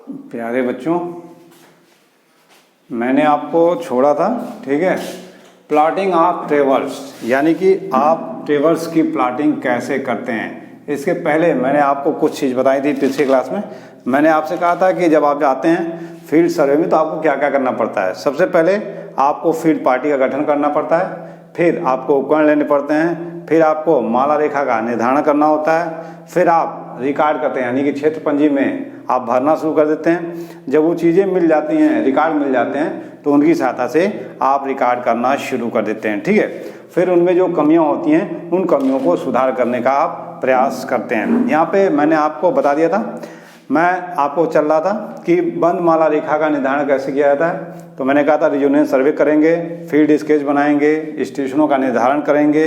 प्यारे बच्चों, मैंने आपको छोड़ा था, ठीक है, प्लॉटिंग ऑफ ट्रेवर्स, यानी कि आप ट्रेवर्स की प्लॉटिंग कैसे करते हैं। इसके पहले मैंने आपको कुछ चीज़ बताई थी पिछले क्लास में। मैंने आपसे कहा था कि जब आप जाते हैं फील्ड सर्वे में तो आपको क्या क्या करना पड़ता है। सबसे पहले आपको फील्ड पार्टी का गठन करना पड़ता है, फिर आपको उपकरण लेने पड़ते हैं, फिर आपको माला रेखा का निर्धारण करना होता है, फिर आप रिकॉर्ड करते हैं, यानी कि क्षेत्र पंजी में आप भरना शुरू कर देते हैं। जब वो चीज़ें मिल जाती हैं, रिकॉर्ड मिल जाते हैं, तो उनकी सहायता से आप रिकॉर्ड करना शुरू कर देते हैं, ठीक है। फिर उनमें जो कमियां होती हैं उन कमियों को सुधार करने का आप प्रयास करते हैं। यहाँ पे मैंने आपको बता दिया था, मैं आपको चल रहा था कि बंद माला रेखा का निर्धारण कैसे किया जाता है। तो मैंने कहा था रेजोनेंस सर्वे करेंगे, फील्ड स्केच बनाएंगे, स्टेशनों का निर्धारण करेंगे,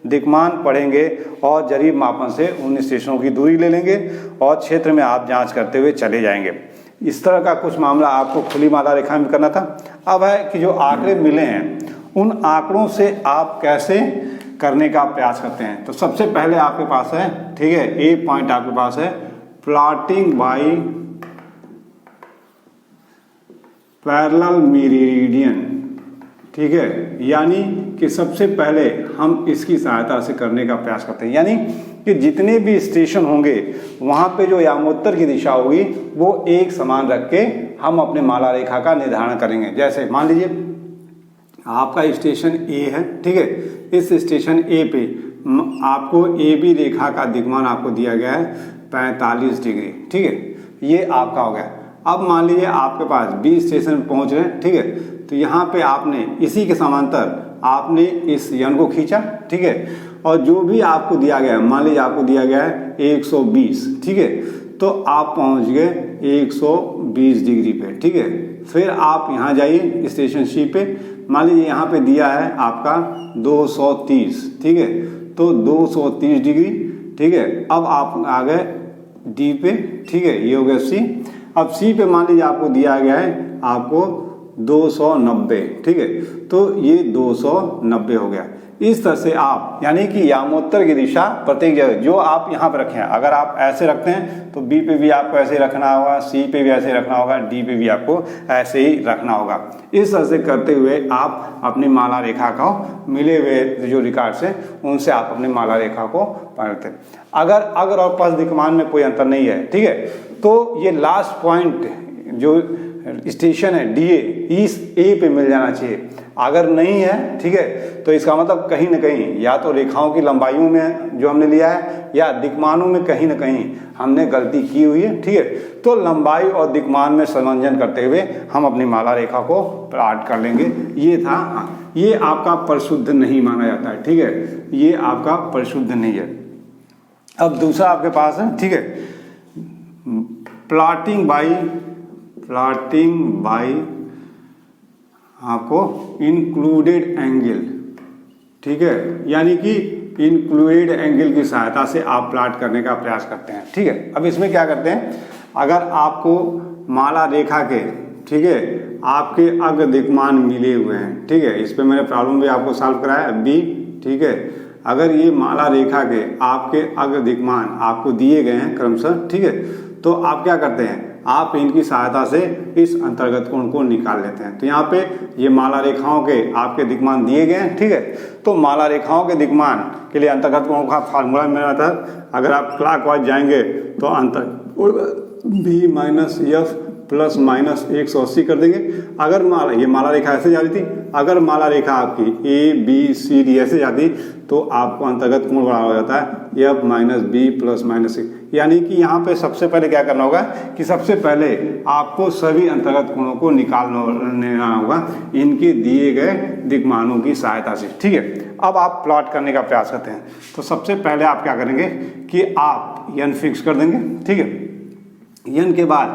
दिक्मान पढ़ेंगे और जरीब मापन से उन स्टेशनों की दूरी ले लेंगे और क्षेत्र में आप जांच करते हुए चले जाएंगे। इस तरह का कुछ मामला आपको खुली माला रेखा में करना था। अब है कि जो आंकड़े मिले हैं उन आंकड़ों से आप कैसे करने का प्रयास करते हैं। तो सबसे पहले आपके पास है, ठीक है, ए पॉइंट आपके पास है प्लॉटिंग बाई पैरेलल मेरिडियन, ठीक है। यानी कि सबसे पहले हम इसकी सहायता से करने का प्रयास करते हैं, यानी कि जितने भी स्टेशन होंगे वहाँ पे जो यामोत्तर की दिशा होगी वो एक समान रख के हम अपने माला रेखा का निर्धारण करेंगे। जैसे मान लीजिए आपका स्टेशन ए है, ठीक है, इस स्टेशन ए पे आपको ए बी रेखा का दिक्मान आपको दिया गया है 45 डिग्री, ठीक है, ये आपका हो गया। अब मान लीजिए आपके पास बी स्टेशन पहुंच रहे हैं, ठीक है, तो यहाँ पे आपने इसी के समांतर आपने इस यन को खींचा, ठीक है, और जो भी आपको दिया गया है, मान लीजिए आपको दिया गया है 120, ठीक है, तो आप पहुंच गए 120 डिग्री पे, ठीक है। फिर आप यहाँ जाइए स्टेशन सी पे, मान लीजिए यहाँ पे दिया है आपका 230, ठीक है, तो 230 डिग्री, ठीक है। अब आप आ गए डी पे, ठीक है, ये हो गया सी। अब सी पे मान लीजिए आपको दिया गया है आपको 290, ठीक है, तो ये 290 हो गया। इस तरह से आप, यानी कि यामोत्तर की दिशा प्रत्येक जगह जो आप यहाँ पे रखें, अगर आप ऐसे रखते हैं तो बी पे भी आपको ऐसे रखना होगा, सी पे भी ऐसे रखना होगा, डी पे भी आपको ऐसे ही रखना होगा। इस तरह से करते हुए आप अपनी माला रेखा को मिले हुए जो रिकॉर्ड्स हैं उनसे आप अपनी माला रेखा को पढ़ते हैं। अगर और पस दिक्मान में कोई अंतर नहीं है, ठीक है, तो ये लास्ट पॉइंट जो स्टेशन है डी इस ए पे मिल जाना चाहिए। अगर नहीं है, ठीक है, तो इसका मतलब कहीं ना कहीं या तो रेखाओं की लंबाइयों में जो हमने लिया है या दिक्मानों में कहीं ना कहीं हमने गलती की हुई है, ठीक है। तो लंबाई और दिक्मान में समंजन करते हुए हम अपनी माला रेखा को प्लॉट कर लेंगे। ये था, हाँ, ये आपका परिशुद्ध नहीं माना जाता है, ठीक है, ये आपका परिशुद्ध नहीं है। अब दूसरा आपके पास है, ठीक है, प्लॉटिंग बाई आपको इंक्लूडेड एंगल, ठीक है, यानी कि इंक्लूडेड एंगल की सहायता से आप प्लॉट करने का प्रयास करते हैं, ठीक है। अब इसमें क्या करते हैं, अगर आपको माला रेखा के, ठीक है, आपके अग्र दिक्मान मिले हुए हैं, ठीक है, इस पे मैंने प्रॉब्लम भी आपको सॉल्व कराया बी, ठीक है। अगर ये माला रेखा के आपके अग्र दिक्मान आपको दिए गए हैं क्रमशः, ठीक है, तो आप क्या करते हैं, आप इनकी सहायता से इस अंतर्गत कोण को निकाल लेते हैं। तो यहाँ पे ये माला रेखाओं के आपके दिक्मान दिए गए हैं, ठीक है, तो माला रेखाओं के दिक्मान के लिए अंतर्गत कोण का फार्मूला में आता है। अगर आप क्लॉकवाइज जाएंगे तो अंतर B minus F plus minus 180 कर देंगे। अगर ये माला रेखा ऐसे जा रही थी, अगर माला रेखा आपकी ए बी सी डी ऐसे जाती तो आपको अंतर्गत कोण बड़ा हो जाता है F minus B plus minus, यानी कि यहाँ पे सबसे पहले क्या करना होगा कि सबसे पहले आपको सभी अंतर्गत कोणों को निकालना होगा इनके दिए गए दिक्मानों की सहायता से, ठीक है। अब आप प्लॉट करने का प्रयास करते हैं। तो सबसे पहले आप क्या करेंगे कि आप यन फिक्स कर देंगे, ठीक है। यन के बाद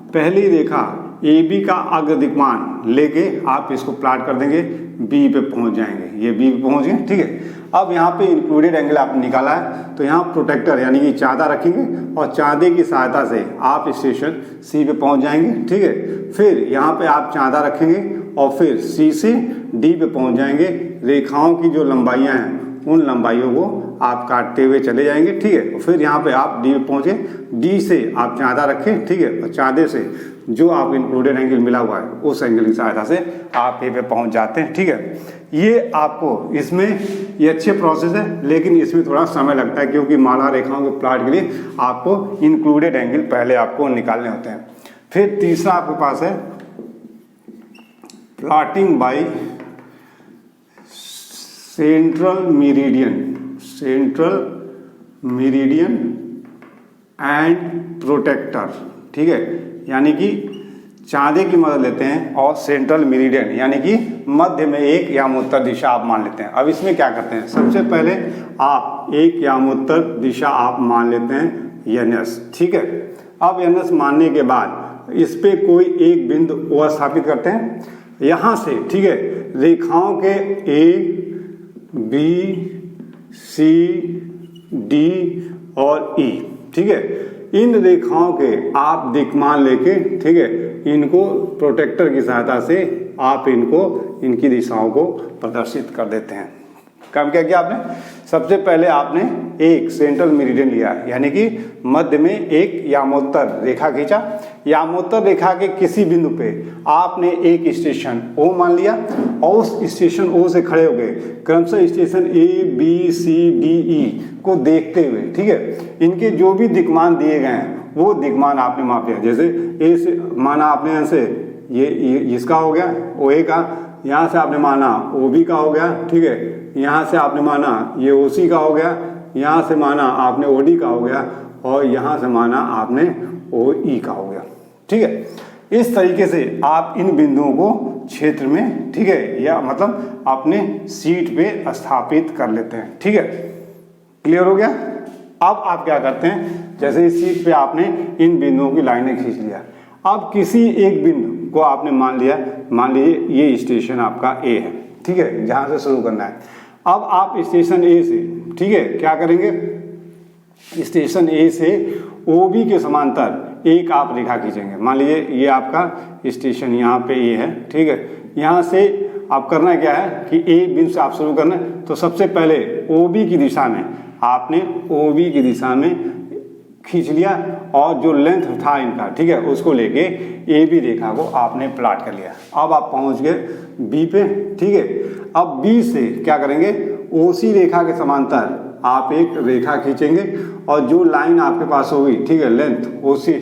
पहली रेखा ए बी का अग्र दिक्मान लेके आप इसको प्लॉट कर देंगे, बी पे पहुंच जाएंगे, ये बी पे पहुंच गए, ठीक है। अब यहाँ पे इंक्लूडेड एंगल आपने निकाला है तो यहाँ प्रोटेक्टर यानी कि चाँदा रखेंगे और चाँदे की सहायता से आप स्टेशन सी पे पहुंच जाएंगे, ठीक है। फिर यहाँ पे आप चाँदा रखेंगे और फिर सी से डी पे पहुंच जाएंगे। रेखाओं की जो लंबाइयाँ हैं उन लंबाइयों को आप काटते हुए चले जाएंगे, ठीक है। फिर यहाँ पे आप डी पे पहुँचे, डी से आप चाँदा रखें, ठीक है, और चाँदे से जो आप इंक्लूडेड एंगल मिला हुआ है उस एंगल की सहायता से आप ए पे पहुँच जाते हैं, ठीक है। ये आपको इसमें ये अच्छे प्रोसेस है, लेकिन इसमें थोड़ा समय लगता है क्योंकि माला रेखाओं के प्लॉट के लिए आपको इंक्लूडेड एंगल पहले आपको निकालने होते हैं। फिर तीसरा आपके पास है plotting by central meridian and protractor, ठीक है, यानी कि चाँदे की मदद लेते हैं और सेंट्रल मेरिडियन यानी कि मध्य में एक यामोत्तर दिशा आप मान लेते हैं। अब इसमें क्या करते हैं, सबसे पहले आप एक यामोत्तर दिशा आप मान लेते हैं एनएस, ठीक है। अब एनएस मानने के बाद इस पे कोई एक बिंदु ओ स्थापित करते हैं, यहाँ से, ठीक है, रेखाओं के ए बी सी डी और ई, ठीक है, इन रेखाओं के आप दिक्मान लेके, ठीक है, इनको प्रोटेक्टर की सहायता से आप इनकी दिशाओं को प्रदर्शित कर देते हैं। काम क्या किया आपने, सबसे पहले आपने एक सेंट्रल मेरिडियन लिया, यानी कि मध्य में एक यामोत्तर रेखा खींचा। यामोत्तर रेखा के किसी बिंदु पे आपने एक स्टेशन ओ मान लिया और उस स्टेशन ओ से खड़े हो गए क्रमशः station A B C D E को देखते हुए, ठीक है, इनके जो भी दिक्मान दिए गए हैं वो दिक्मान आपने माप लिया। जैसे ए से माना आपने, यहाँ से ये इसका हो गया ओ ए का, यहाँ से आपने माना ओ बी का हो गया, ठीक है, यहाँ से आपने माना ये ओ सी का हो गया, यहाँ से माना आपने ओ डी का हो गया और यहाँ से माना आपने ओ ई का हो गया, ठीक है। इस तरीके से आप इन बिंदुओं को क्षेत्र में, ठीक है, या मतलब अपने सीट पे स्थापित कर लेते हैं, ठीक है। क्लियर हो गया। अब आप क्या करते हैं, जैसे इस सीट पे आपने इन बिंदुओं की लाइनें खींच लिया, अब किसी एक बिंदु को आपने मान लिया, मान लीजिए ये स्टेशन आपका ए है, ठीक है, जहाँ से शुरू करना है। अब आप स्टेशन ए से, ठीक है, क्या करेंगे, स्टेशन ए से ओ बी के समांतर एक आप रेखा खींचेंगे। मान लीजिए ये आपका स्टेशन यहाँ पे ए है, ठीक है, यहाँ से आप करना क्या है कि ए बिंदु से आप शुरू करना है, तो सबसे पहले ओ बी की दिशा में आपने ओ बी की दिशा में खींच लिया और जो लेंथ था इनका, ठीक है, उसको लेके ए बी रेखा को आपने प्लॉट कर लिया। अब आप पहुंच गए बी पे, ठीक है। अब बी से क्या करेंगे, ओ सी रेखा के समांतर आप एक रेखा खींचेंगे और जो लाइन आपके पास होगी, ठीक है, लेंथ ओ सी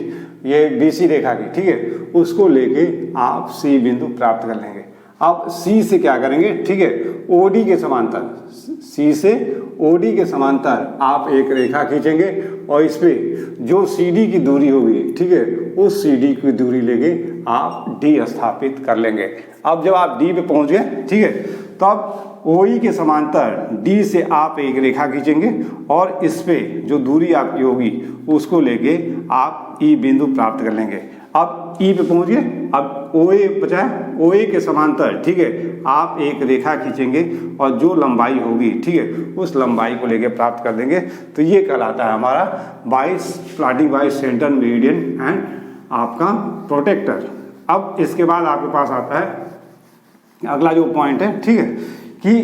ये बी सी रेखा की, ठीक है, उसको लेके आप सी बिंदु प्राप्त कर लेंगे। अब सी से क्या करेंगे, ठीक है, ओ डी के समांतर, सी से ओ डी के समांतर आप एक रेखा खींचेंगे और इस पे जो सी डी की दूरी होगी, ठीक है, उस सी डी की दूरी लेके आप डी स्थापित कर लेंगे। अब जब आप डी पे पहुंच गए, ठीक है, तो अब ओ ई के समांतर डी से आप एक रेखा खींचेंगे और इस पे जो दूरी आपकी होगी उसको लेके आप ई बिंदु प्राप्त कर लेंगे। अब ई पे पहुंच गए, अब ओ ए बचा है, ओ ए के समांतर, ठीक है, आप एक रेखा खींचेंगे और जो लंबाई होगी, ठीक है, उस लंबाई को लेके प्राप्त कर देंगे। तो ये कहलाता है हमारा plotting by central meridian and आपका प्रोटेक्टर। अब इसके बाद आपके पास आता है अगला जो पॉइंट है, ठीक है, कि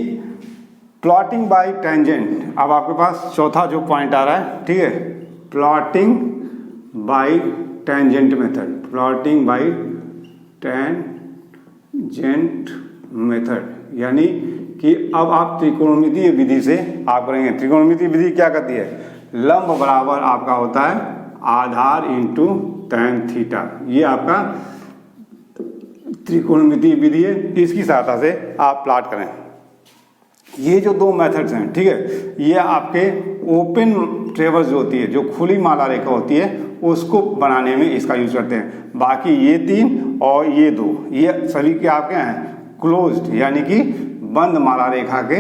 प्लॉटिंग बाय टेंजेंट। अब आपके पास चौथा जो पॉइंट आ रहा है, ठीक है, plotting bye tangent method, plotting bye tangent method, यानी कि अब आप त्रिकोणमितीय विधि से आप करेंगे। त्रिकोणमितीय विधि क्या कहती है, लंब बराबर आपका होता है आधार इंटू tan थीटा। ये आपका त्रिकोणमितीय विधि है, इसकी सहायता से आप प्लॉट करें। ये जो दो मेथड्स हैं, ठीक है, ये आपके ओपन ट्रेवर्स जो होती है, जो खुली माला रेखा होती है, उसको बनाने में इसका यूज करते हैं। बाकी ये तीन और ये दो, ये सभी के आपके हैं क्लोज्ड, यानी कि बंद माला रेखा के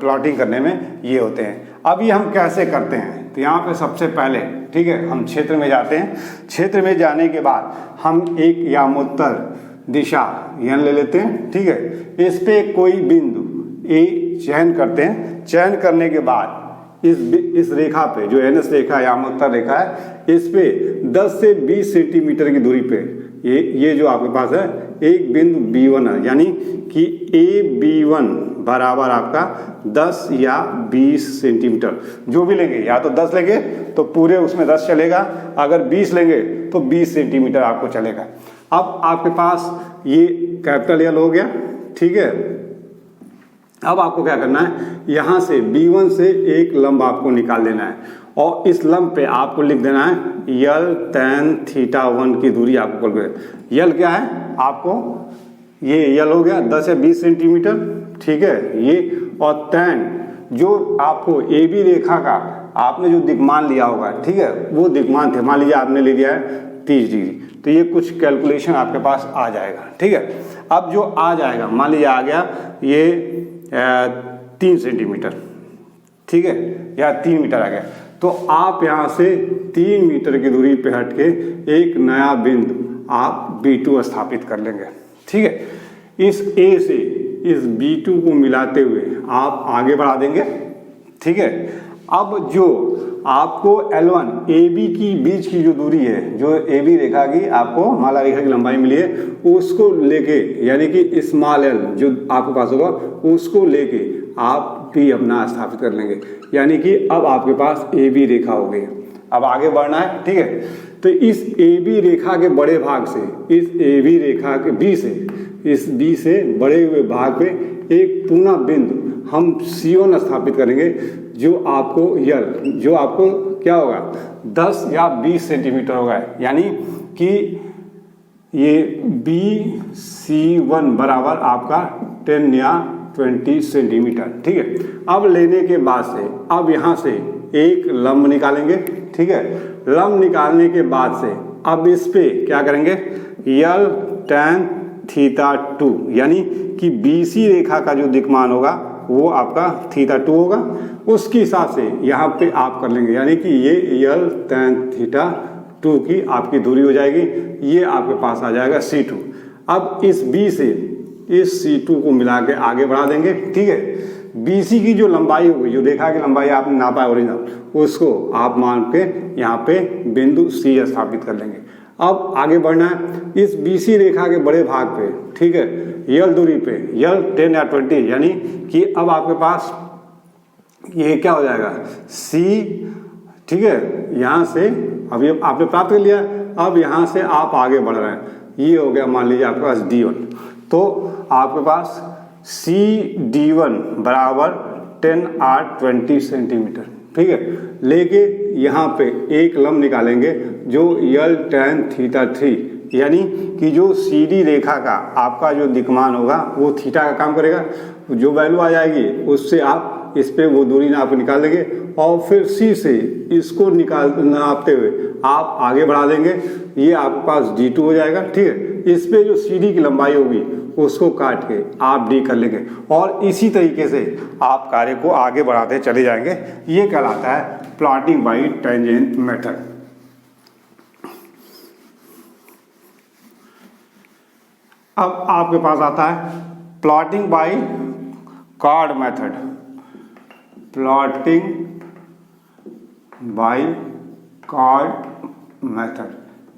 प्लॉटिंग करने में ये होते हैं। अब ये हम कैसे करते हैं, तो यहाँ पे सबसे पहले, ठीक है, हम क्षेत्र में जाते हैं। क्षेत्र में जाने के बाद हम एक यामोत्तर दिशा यन ले लेते हैं, ठीक है, इस पे कोई बिंदु ए चयन करते हैं। चयन करने के बाद इस रेखा पे जो एनएस रेखा यामोत्तर रेखा है, इस पे 10 से 20 सेंटीमीटर की दूरी पे ये जो आपके पास है एक बिंदु B1 है, यानी कि A B1 बराबर आपका 10 या 20 सेंटीमीटर, जो भी लेंगे, या तो 10 लेंगे तो पूरे उसमें 10 चलेगा, अगर 20 लेंगे तो 20 सेंटीमीटर आपको चलेगा। अब आपके पास ये कैपिटल एल हो गया, ठीक है। अब आपको क्या करना है, यहाँ से B1 से एक लंब आपको निकाल देना है और इस लंब पे आपको लिख देना है यल tan θ1 की दूरी आपको बोल। यल क्या है आपको, ये यल हो गया 10 या 20 सेंटीमीटर, ठीक है ये, और tan जो आपको ए बी रेखा का आपने जो दिक्मान लिया होगा, ठीक है, वो दिक्मान थे, मान लीजिए आपने ले लिया है 30 डिग्री, तो ये कुछ कैलकुलेशन आपके पास आ जाएगा, ठीक है। अब जो आ जाएगा, मान लीजिए आ गया ये 3 सेंटीमीटर, ठीक है, या 3 मीटर आ गया, तो आप यहाँ से 3 मीटर की दूरी पे हट के एक नया बिंदु आप B2 स्थापित कर लेंगे, ठीक है। इस A से इस B2 को मिलाते हुए आप आगे बढ़ा देंगे, ठीक है। अब जो आपको L1 AB की बीच की जो दूरी है, जो AB रेखा की आपको माला रेखा की लंबाई मिली है, उसको लेके, यानी कि स्मॉल l जो आपके पास होगा उसको लेके आप भी अपना स्थापित कर लेंगे, यानी कि अब आपके पास AB रेखा हो गई। अब आगे बढ़ना है, ठीक है। तो इस AB रेखा के बड़े भाग से, इस AB रेखा के B से, इस B से बड़े हुए भाग पे एक पूर्ण बिंदु हम C1 स्थापित करेंगे, जो आपको यल, जो आपको क्या होगा 10 या 20 सेंटीमीटर होगा, यानी कि ये BC1 बराबर आपका 10 या 20 सेंटीमीटर, ठीक है। अब लेने के बाद से अब यहाँ से एक लंब निकालेंगे, ठीक है। लंब निकालने के बाद से अब इस पे क्या करेंगे, यल tan θ2, यानी कि BC रेखा का जो दिक्मान होगा वो आपका θ2 होगा, उसके हिसाब से यहाँ पे आप कर लेंगे, यानी कि ये यल tan θ2 की आपकी दूरी हो जाएगी, ये आपके पास आ जाएगा C2। अब इस B से इस C2 को मिला के आगे बढ़ा देंगे, ठीक है। BC की जो लंबाई होगी, जो रेखा की लंबाई आपने नापा है ओरिजिनल, उसको आप मान के यहाँ पे बिंदु C स्थापित कर लेंगे। अब आगे बढ़ना है इस BC रेखा के बड़े भाग पे, ठीक है, यल दूरी पे, यल 10 या 20, यानी कि अब आपके पास ये क्या हो जाएगा C, ठीक है। यहाँ से अब ये आपने प्राप्त कर लिया, अब यहाँ से आप आगे बढ़ रहे हैं, ये हो गया मान लीजिए आपके पास D1, तो आपके पास CD1 बराबर 10 और 20 सेंटीमीटर, ठीक है। लेके यहाँ पे एक लंब निकालेंगे जो यल tan θ3, यानी कि जो CD रेखा का आपका जो दिक्मान होगा वो थीटा का काम करेगा, जो वैल्यू आ जाएगी उससे आप इस पे वो दूरी नाप निकाल देंगे और फिर C से इसको नापते हुए आप आगे बढ़ा देंगे, ये आपके पास D2 हो जाएगा, ठीक है। इस पे जो CD की लंबाई होगी उसको काट के आप D कर लेंगे और इसी तरीके से आप कार्य को आगे बढ़ाते चले जाएंगे। ये कहलाता है प्लॉटिंग बाय टेंजेंट मेथड। अब आपके पास आता है plotting by chord method. Plotting by chord method,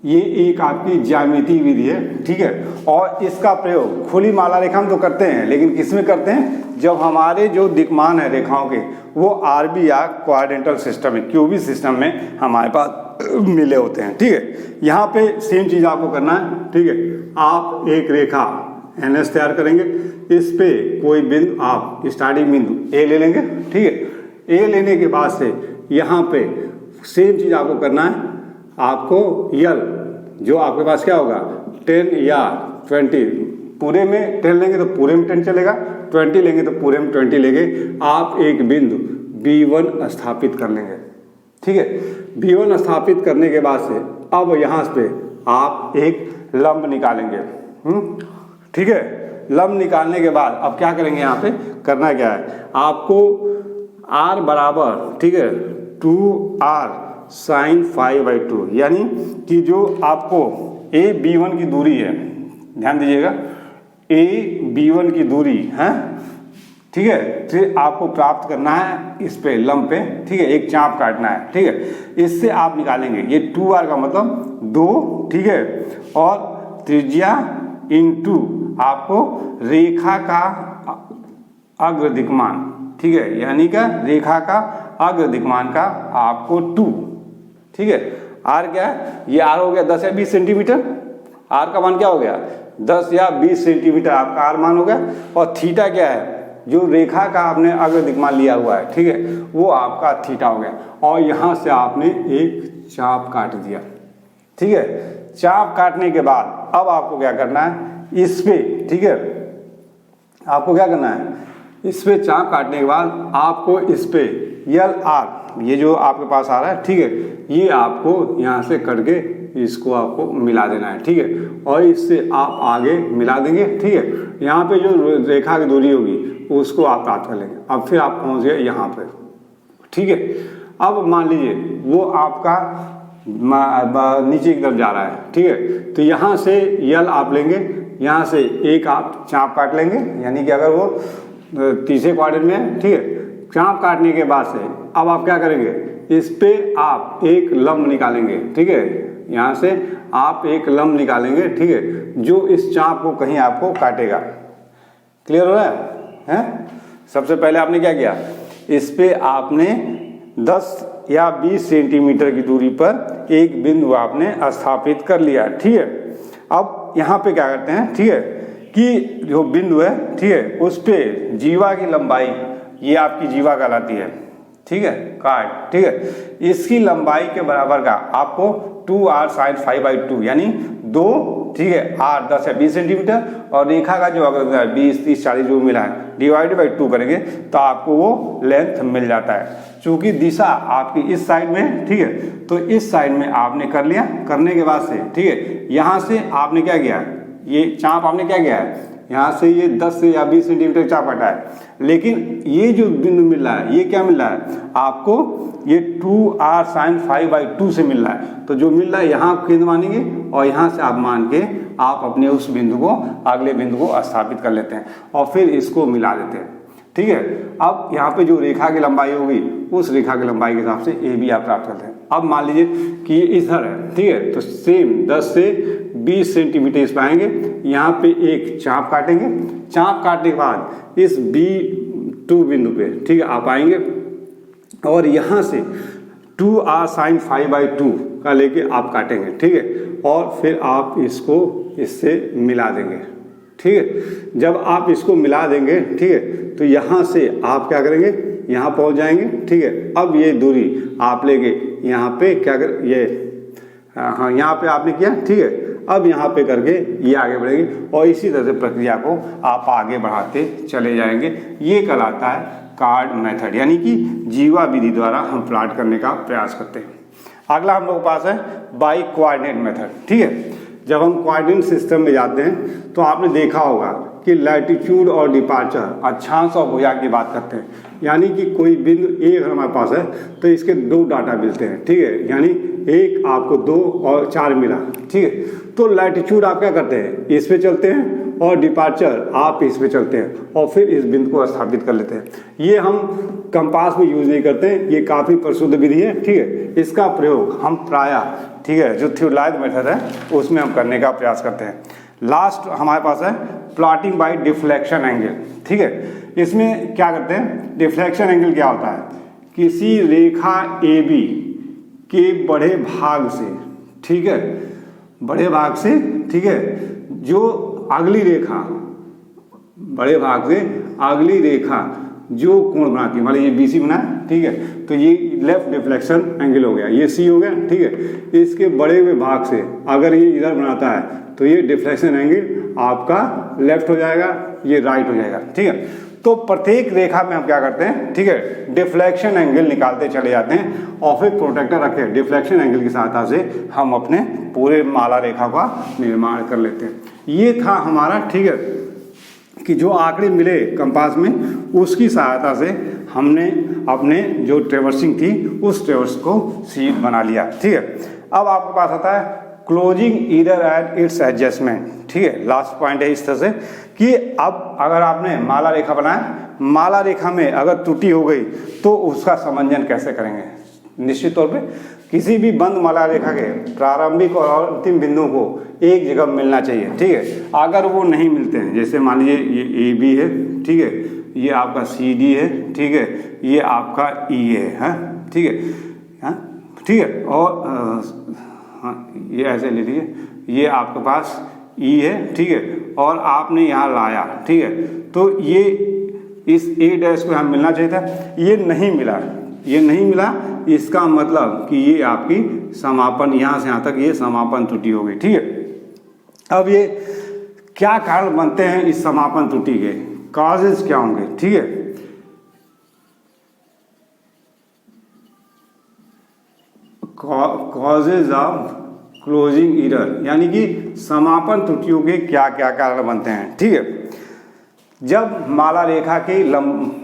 ये एक आपकी ज्यामितीय विधि है, ठीक है। और इसका प्रयोग खुली माला रेखा में तो करते हैं, लेकिन किस में करते हैं, जब हमारे जो दिक्मान है रेखाओं के वो आरबी या क्वाड्रेंटल सिस्टम में, क्यूबिक सिस्टम में हमारे पास मिले होते हैं, ठीक है। यहाँ पे सेम चीज आपको करना है, ठीक है। आप एक रेखा NS तैयार करेंगे, इस पे कोई बिंदु आप स्टार्टिंग बिंदु A ले लेंगे, ठीक है। A लेने के बाद से यहाँ पे सेम चीज आपको करना है, आपको यल जो आपके पास क्या होगा 10 या 20, पूरे में 10 लेंगे तो पूरे में 10 चलेगा, 20 लेंगे तो पूरे में 20 लेंगे, आप एक बिंदु B1 स्थापित कर लेंगे, ठीक है। B1 स्थापित करने के बाद से अब यहाँ पे आप एक लंब निकालेंगे, ठीक है। लंब निकालने के बाद अब क्या करेंगे, यहाँ पे करना क्या है, आपको R बराबर, ठीक है, 2R sin 5/2, यानी कि जो आपको A B1 की दूरी है, ध्यान दीजिएगा, A B1 की दूरी है, ठीक है, फिर आपको प्राप्त करना है इस पे लंब पे, ठीक है, एक चाप काटना है, ठीक है। इससे आप निकालेंगे ये 2R का मतलब 2, ठीक है, और त्रिज्या इनटू आपको रेखा का अग्रदिक्मान, ठीक है, यानी का रेखा का अग्रदिक्मान का आपको 2, ठीक है। आर क्या है, ये आर हो गया 10 या 20 सेंटीमीटर, आर का मान क्या हो गया 10 या 20 सेंटीमीटर आपका आर मान हो गया। और थीटा क्या है, जो रेखा का आपने अग्रदिक्मान लिया हुआ है, ठीक है, वो आपका थीटा हो गया। और यहाँ से आपने एक चाप काट दिया, ठीक है। चाप काटने के बाद अब आपको क्या करना है, इस पे, ठीक है, आपको क्या करना है, इस पे चाप काटने के बाद आपको इस पे यल आर, ये जो आपके पास आ रहा है, ठीक है, ये आपको यहाँ से करके इसको आपको मिला देना है, ठीक है। और इससे आप आगे मिला देंगे, ठीक है। यहाँ पे जो रेखा की दूरी होगी उसको आप प्राप्त कर लेंगे। अब फिर आप पहुँच गए यहाँ पर, ठीक है। अब मान लीजिए वो आपका नीचे की तरफ जा रहा है, ठीक है, तो यहाँ से यल आप लेंगे, यहाँ से एक आप चाप काट लेंगे, यानी कि अगर वो तीसरे क्वाड्रेंट में है, ठीक है। चाप काटने के बाद से अब आप क्या करेंगे, इस पे आप एक लंब निकालेंगे, ठीक है, यहाँ से आप एक लंब निकालेंगे, ठीक है, जो इस चाप को कहीं आपको काटेगा। क्लियर हो रहा है? सबसे पहले आपने क्या किया, इस पे आपने 10 या 20 सेंटीमीटर की दूरी पर एक बिंदु आपने स्थापित कर लिया, ठीक है। अब यहाँ पे क्या करते हैं, ठीक है, कि जो बिंदु है, ठीक है, उस पे जीवा की लंबाई, ये आपकी जीवा कहलाती है, ठीक है, कार्ड, ठीक है, इसकी लंबाई के बराबर का आपको 2r sin φ 2 यानी 2, ठीक है, r 10 या 20 सेंटीमीटर और रेखा का जो अगर 20, 30, 40 जो मिला है डिवाइडेड बाई 2 करेंगे तो आपको वो लेंथ मिल जाता है। चूंकि दिशा आपकी इस साइड में, ठीक है, तो इस साइड में आपने कर लिया, करने के बाद से, ठीक है, यहाँ से आपने क्या किया, ये चाप आपने क्या किया है, यहाँ से ये 10 या 20 सेंटीमीटर चाप हटा है, लेकिन ये जो बिंदु मिल रहा है ये क्या मिल रहा है आपको, ये 2r sin φ 2 से मिल रहा है। तो जो मिल रहा है यहाँ केंद्र मानेंगे और यहाँ से आप मान के आप अपने उस बिंदु को, अगले बिंदु को स्थापित कर लेते हैं और फिर इसको मिला देते हैं, ठीक है। अब यहाँ पे जो रेखा की लंबाई होगी उस रेखा की लंबाई के हिसाब से ए बी आप प्राप्त करते हैं। अब मान लीजिए कि ये इधर है, ठीक है, तो सेम 10 से 20 सेंटीमीटर इस पाएंगे, यहाँ पे एक चाप काटेंगे, चाप काटने के बाद इस B2 बिंदु पे, ठीक है, आप आएंगे और यहाँ से 2r sin φ 2 का लेके आप काटेंगे, ठीक है, और फिर आप इसको इससे मिला देंगे, ठीक है। जब आप इसको मिला देंगे, ठीक है, तो यहाँ से आप क्या करेंगे, यहाँ पहुँच जाएंगे, ठीक है। अब ये दूरी आप लेके यहाँ पे क्या कर, ये हाँ यहाँ पे आपने किया, ठीक है, अब यहाँ पे करके ये आगे बढ़ेंगे और इसी तरह से प्रक्रिया को आप आगे बढ़ाते चले जाएंगे। ये कहलाता है कार्ड मेथड, यानी कि जीवा विधि द्वारा हम प्लॉट करने का प्रयास करते हैं। अगला हम लोग के पास है बाई कोऑर्डिनेट मेथड, ठीक है। जब हम कोऑर्डिनेट सिस्टम में जाते हैं तो आपने देखा होगा कि लैटिट्यूड और डिपार्चर, अक्षांश और भुजा की बात करते हैं, यानी कि कोई बिंदु ए अगर हमारे पास है तो इसके 2 डाटा मिलते हैं, ठीक है, यानी एक आपको 2 और 4 मिला, ठीक है। तो लैटिट्यूड आप क्या करते हैं, इस पे चलते हैं और डिपार्चर आप इस पे चलते हैं और फिर इस बिंदु को स्थापित कर लेते हैं। ये हम कंपास में यूज नहीं करते हैं, ये काफ़ी प्रसिद्ध विधि है, ठीक है। इसका प्रयोग हम प्रायः, ठीक है, जो थियोलाइट मेथड है उसमें हम करने का प्रयास करते हैं। लास्ट हमारे पास है प्लॉटिंग बाय डिफ्लेक्शन एंगल, ठीक है। इसमें क्या करते हैं, डिफ्लेक्शन एंगल क्या होता है, किसी रेखा AB के बड़े भाग से, ठीक है, बड़े भाग से, ठीक है, जो अगली रेखा, बड़े भाग से अगली रेखा जो कोण बनाती है, मान लीजिए BC बना है, ठीक है, तो ये लेफ्ट डिफ्लेक्शन एंगल हो गया, ये C हो गया, ठीक है। इसके बड़े हुए भाग से अगर ये इधर बनाता है तो ये डिफ्लेक्शन एंगल आपका लेफ्ट हो जाएगा, ये राइट हो जाएगा, ठीक है। तो प्रत्येक रेखा में हम क्या करते हैं, ठीक है, डिफ्लेक्शन एंगल निकालते चले जाते हैं और फिर प्रोटेक्टर रखे डिफ्लेक्शन एंगल की सहायता से हम अपने पूरे माला रेखा का निर्माण कर लेते हैं। ये था हमारा, ठीक है, कि जो आंकड़े मिले कंपास में उसकी सहायता से हमने अपने जो ट्रेवर्सिंग थी उस ट्रेवर्स को सीध बना लिया, ठीक है। अब आपके पास आता है closing error at its adjustment, ठीक है। लास्ट पॉइंट है इस तरह से कि अब अगर आपने माला रेखा बनाया, माला रेखा में अगर त्रुटि हो गई तो उसका समंजन कैसे करेंगे। निश्चित तौर पे किसी भी बंद माला रेखा के प्रारंभिक और अंतिम बिंदुओं को एक जगह मिलना चाहिए, ठीक है। अगर वो नहीं मिलते हैं, जैसे मान लीजिए ये AB है, ठीक है, ये आपका सी डी है, ठीक है, ये आपका ई है, ठीक है, हाँ ठीक है, और हाँ ये ऐसे ले लीजिए, ये आपके पास ई है, ठीक है, और आपने यहाँ लाया, ठीक है, तो ये इस ए डैश को यहाँ मिलना चाहिए था, ये नहीं मिला, ये नहीं मिला, इसका मतलब कि ये आपकी समापन यहाँ से यहाँ तक ये समापन त्रुटि होगी, ठीक है। अब ये क्या कारण बनते हैं इस समापन त्रुटि के, कॉजेज क्या होंगे, ठीक है। कॉजेज ऑफ क्लोजिंग एरर, यानी कि समापन त्रुटियों के क्या क्या कारण बनते हैं, ठीक है। जब माला रेखा की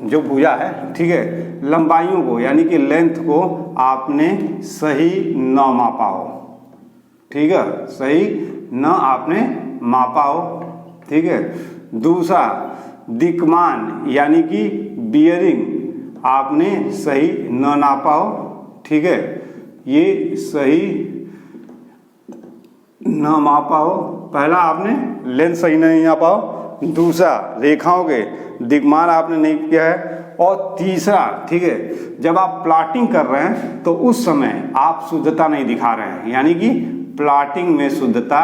जो भुजा है, ठीक है, लंबाइयों को यानी कि लेंथ को आपने सही न मापा हो, ठीक है, सही न आपने मापा हो, ठीक है। दूसरा, दिक्मान यानी कि बियरिंग आपने सही न नापा हो, ठीक है, ये सही न मापा हो, पहला आपने लेंथ सही नहीं नापा हो, दूसरा रेखाओं के दिक्मान आपने नहीं किया है, और तीसरा, ठीक है, जब आप प्लॉटिंग कर रहे हैं तो उस समय आप शुद्धता नहीं दिखा रहे हैं, यानी कि प्लॉटिंग में शुद्धता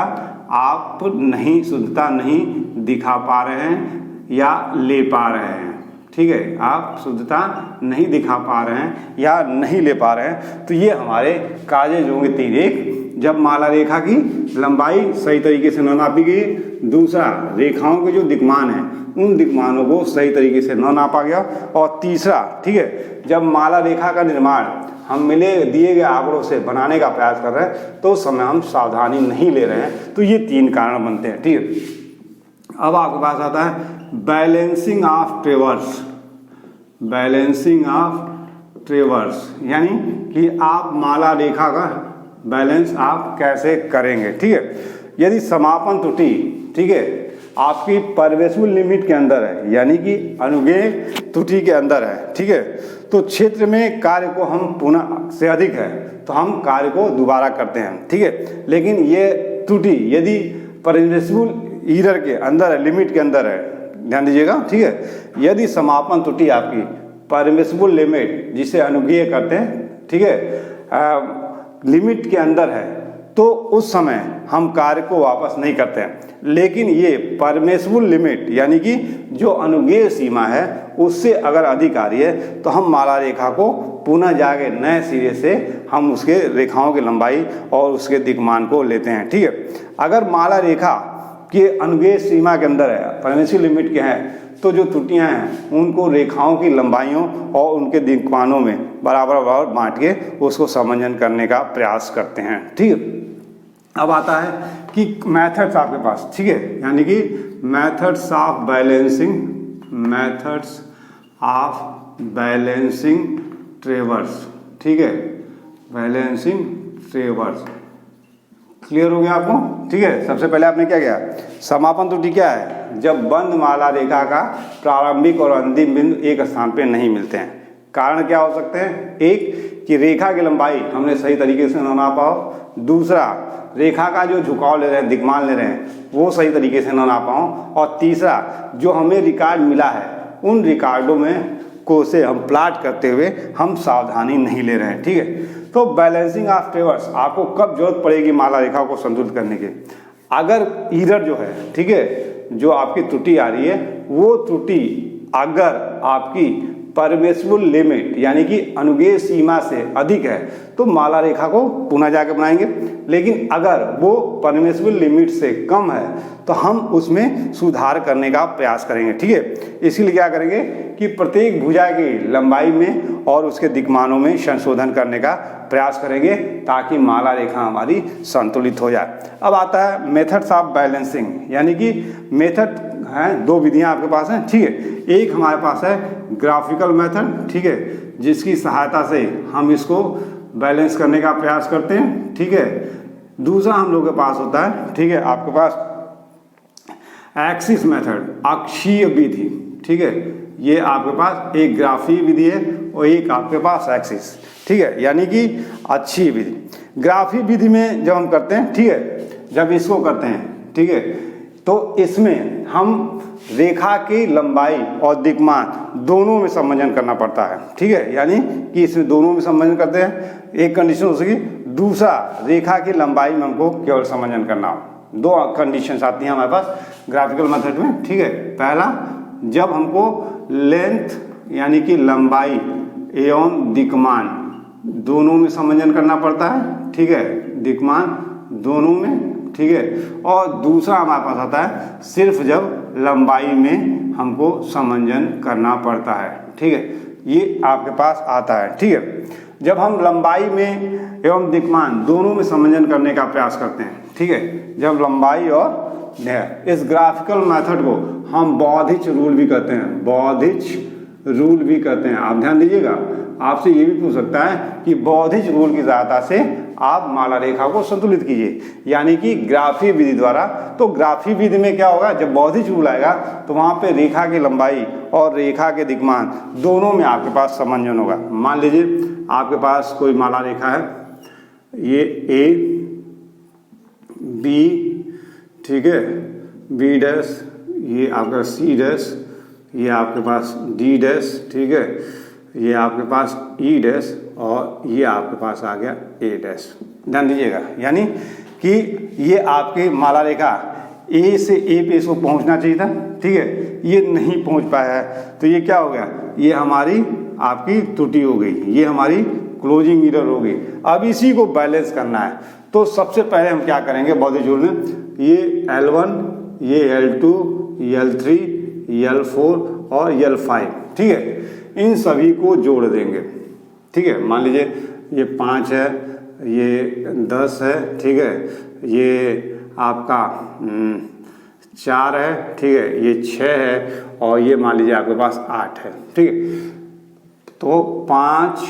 नहीं दिखा पा रहे हैं या ले पा रहे हैं, ठीक है, आप शुद्धता नहीं दिखा पा रहे हैं या नहीं ले पा रहे हैं, तो ये हमारे काजेज होंगे तीन। एक, जब माला रेखा की लंबाई सही तरीके से न नापी गई, दूसरा रेखाओं के जो दिक्मान हैं उन दिक्मानों को सही तरीके से न नापा गया, और तीसरा, ठीक है, जब माला रेखा का निर्माण हम मिले दिए गए आंकड़ों से बनाने का प्रयास कर रहे हैं तो उस समय हम सावधानी नहीं ले रहे हैं, तो ये तीन कारण बनते हैं, ठीक है। अब आपके पास आता है बैलेंसिंग ऑफ ट्रेवर्स, बैलेंसिंग ऑफ ट्रेवर्स, यानी कि आप माला रेखा का बैलेंस आप कैसे करेंगे, ठीक है। यदि समापन त्रुटि, ठीक है, आपकी परमिसिबल लिमिट के अंदर है, यानी कि अनुज्ञेय त्रुटि के अंदर है, ठीक है, तो क्षेत्र में कार्य को हम पुनः से अधिक है तो हम कार्य को दोबारा करते हैं, ठीक है। लेकिन ये त्रुटि यदि परमिसिबल एरर के अंदर है, लिमिट के अंदर है, ध्यान दीजिएगा, ठीक है, यदि समापन त्रुटि आपकी परमिसिबल लिमिट जिसे अनुज्ञेय करते हैं, ठीक है, लिमिट के अंदर है तो उस समय हम कार्य को वापस नहीं करते हैं। लेकिन ये परमिसिबल लिमिट यानी कि जो अनुज्ञेय सीमा है उससे अगर अधिक आ रही है तो हम माला रेखा को पुनः जाके नए सिरे से हम उसके रेखाओं की लंबाई और उसके दिक्मान को लेते हैं, ठीक है। अगर माला रेखा के अनुज्ञेय सीमा के अंदर है, परमिसिबल लिमिट के हैं, तो जो त्रुटियां हैं उनको रेखाओं की लंबाइयों और उनके दिक्मानों में बराबर बराबर बांट के उसको समंजन करने का प्रयास करते हैं, ठीक है। अब आता है कि मेथड्स आपके पास, ठीक है, यानी कि methods of balancing, methods of balancing ट्रेवर्स, ठीक है, बैलेंसिंग ट्रेवर्स, क्लियर हो गया आपको, ठीक है। सबसे पहले आपने क्या किया, समापन त्रुटि क्या है, जब बंद माला रेखा का प्रारंभिक और अंतिम बिंदु एक स्थान पे नहीं मिलते हैं। कारण क्या हो सकते हैं, एक कि रेखा की लंबाई हमने सही तरीके से न नापा हो, दूसरा रेखा का जो झुकाव ले रहे हैं, दिक्मान ले रहे हैं, वो सही तरीके से न नापा हो, और तीसरा जो हमें रिकॉर्ड मिला है उन रिकॉर्डों में को से हम प्लाट करते हुए हम सावधानी नहीं ले रहे हैं, ठीक है। तो बैलेंसिंग ऑफ ट्रेवर्स आपको कब जरूरत पड़ेगी माला रेखा को संतुलित करने की, अगर एरर जो है, ठीक है, जो आपकी त्रुटि आ रही है वो त्रुटि अगर आपकी परमिसिबल लिमिट यानी कि अनुज्ञेय सीमा से अधिक है तो माला रेखा को पुनः जाकर बनाएंगे। लेकिन अगर वो परमिसिबल लिमिट से कम है तो हम उसमें सुधार करने का प्रयास करेंगे, ठीक है। इसीलिए क्या करेंगे कि प्रत्येक भुजा की लंबाई में और उसके दिक्मानों में संशोधन करने का प्रयास करेंगे ताकि माला रेखा हमारी संतुलित हो जाए। अब आता है मेथड्स ऑफ बैलेंसिंग, यानी कि मेथड हैं, दो विधियां आपके पास हैं, ठीक है। एक हमारे पास है ग्राफिकल मेथड, ठीक है, जिसकी सहायता से हम इसको बैलेंस करने का प्रयास करते हैं, ठीक है। दूसरा हम लोग के पास होता है, ठीक है, आपके पास एक्सिस मेथड, अक्षीय विधि, ठीक है। ये आपके पास एक ग्राफीय विधि है और एक आपके पास एक्सिस, ठीक है, यानी कि अक्षीय विधि। ग्राफीय विधि में जब हम करते हैं, ठीक है, जब इसको करते हैं, ठीक है, तो इसमें हम रेखा की लंबाई और दिक्मान दोनों में संयोजन करना पड़ता है, ठीक है। यानी कि इसमें दोनों में संयोजन करते हैं, एक कंडीशन हो सकी, दूसरा रेखा की लंबाई में हमको केवल संयोजन करना हो। दो कंडीशंस आती हैं हमारे पास ग्राफिकल मेथड में, ठीक है। पहला, जब हमको लेंथ यानी कि लंबाई एवं दिक्मान दोनों में संयोजन करना पड़ता है, ठीक है, दिक्मान दोनों में, ठीक है। और दूसरा हमारे पास आता है सिर्फ जब लंबाई में हमको संयोजन करना पड़ता है, ठीक है, ये आपके पास आता है, ठीक है। जब हम लंबाई में एवं दिक्मान दोनों में संयोजन करने का प्रयास करते हैं, ठीक है, जब लंबाई और इस ग्राफिकल मेथड को हम बौद्धिच रूल भी कहते हैं, बौद्धिच रूल भी कहते हैं। आप ध्यान दीजिएगा, आपसे ये भी पूछ सकता है कि बौद्धिच रूल की सहायता से आप माला रेखा को संतुलित कीजिए, यानी कि ग्राफी विधि द्वारा। तो ग्राफी विधि में क्या होगा, जब बौद्धिच रूल आएगा तो वहाँ पे रेखा की लंबाई और रेखा के दिक्मान दोनों में आपके पास संयोजन होगा। मान लीजिए आपके पास कोई माला रेखा है, ये ए बी, ठीक है, बी डैश, ये आपका सी डैश, ये आपके पास डी डैश, ठीक है, ये आपके पास ई डैश और ये आपके पास आ गया ए डैश। ध्यान दीजिएगा, यानी कि ये आपकी माला रेखा ए से ए पे इसको पहुंचना चाहिए था, ठीक है, ये नहीं पहुंच पाया है, तो ये क्या हो गया, ये हमारी आपकी त्रुटि हो गई, ये हमारी क्लोजिंग एरर हो गई। अब इसी को बैलेंस करना है, तो सबसे पहले हम क्या करेंगे बौद्धिक रूल में, ये L1, ये L2, L3, L4 और L5, ठीक है, इन सभी को जोड़ देंगे, ठीक है। मान लीजिए ये 5 है, ये 10 है, ठीक है, ये आपका 4 है, ठीक है, ये 6 है और ये मान लीजिए आपके पास 8 है, ठीक है। तो 5,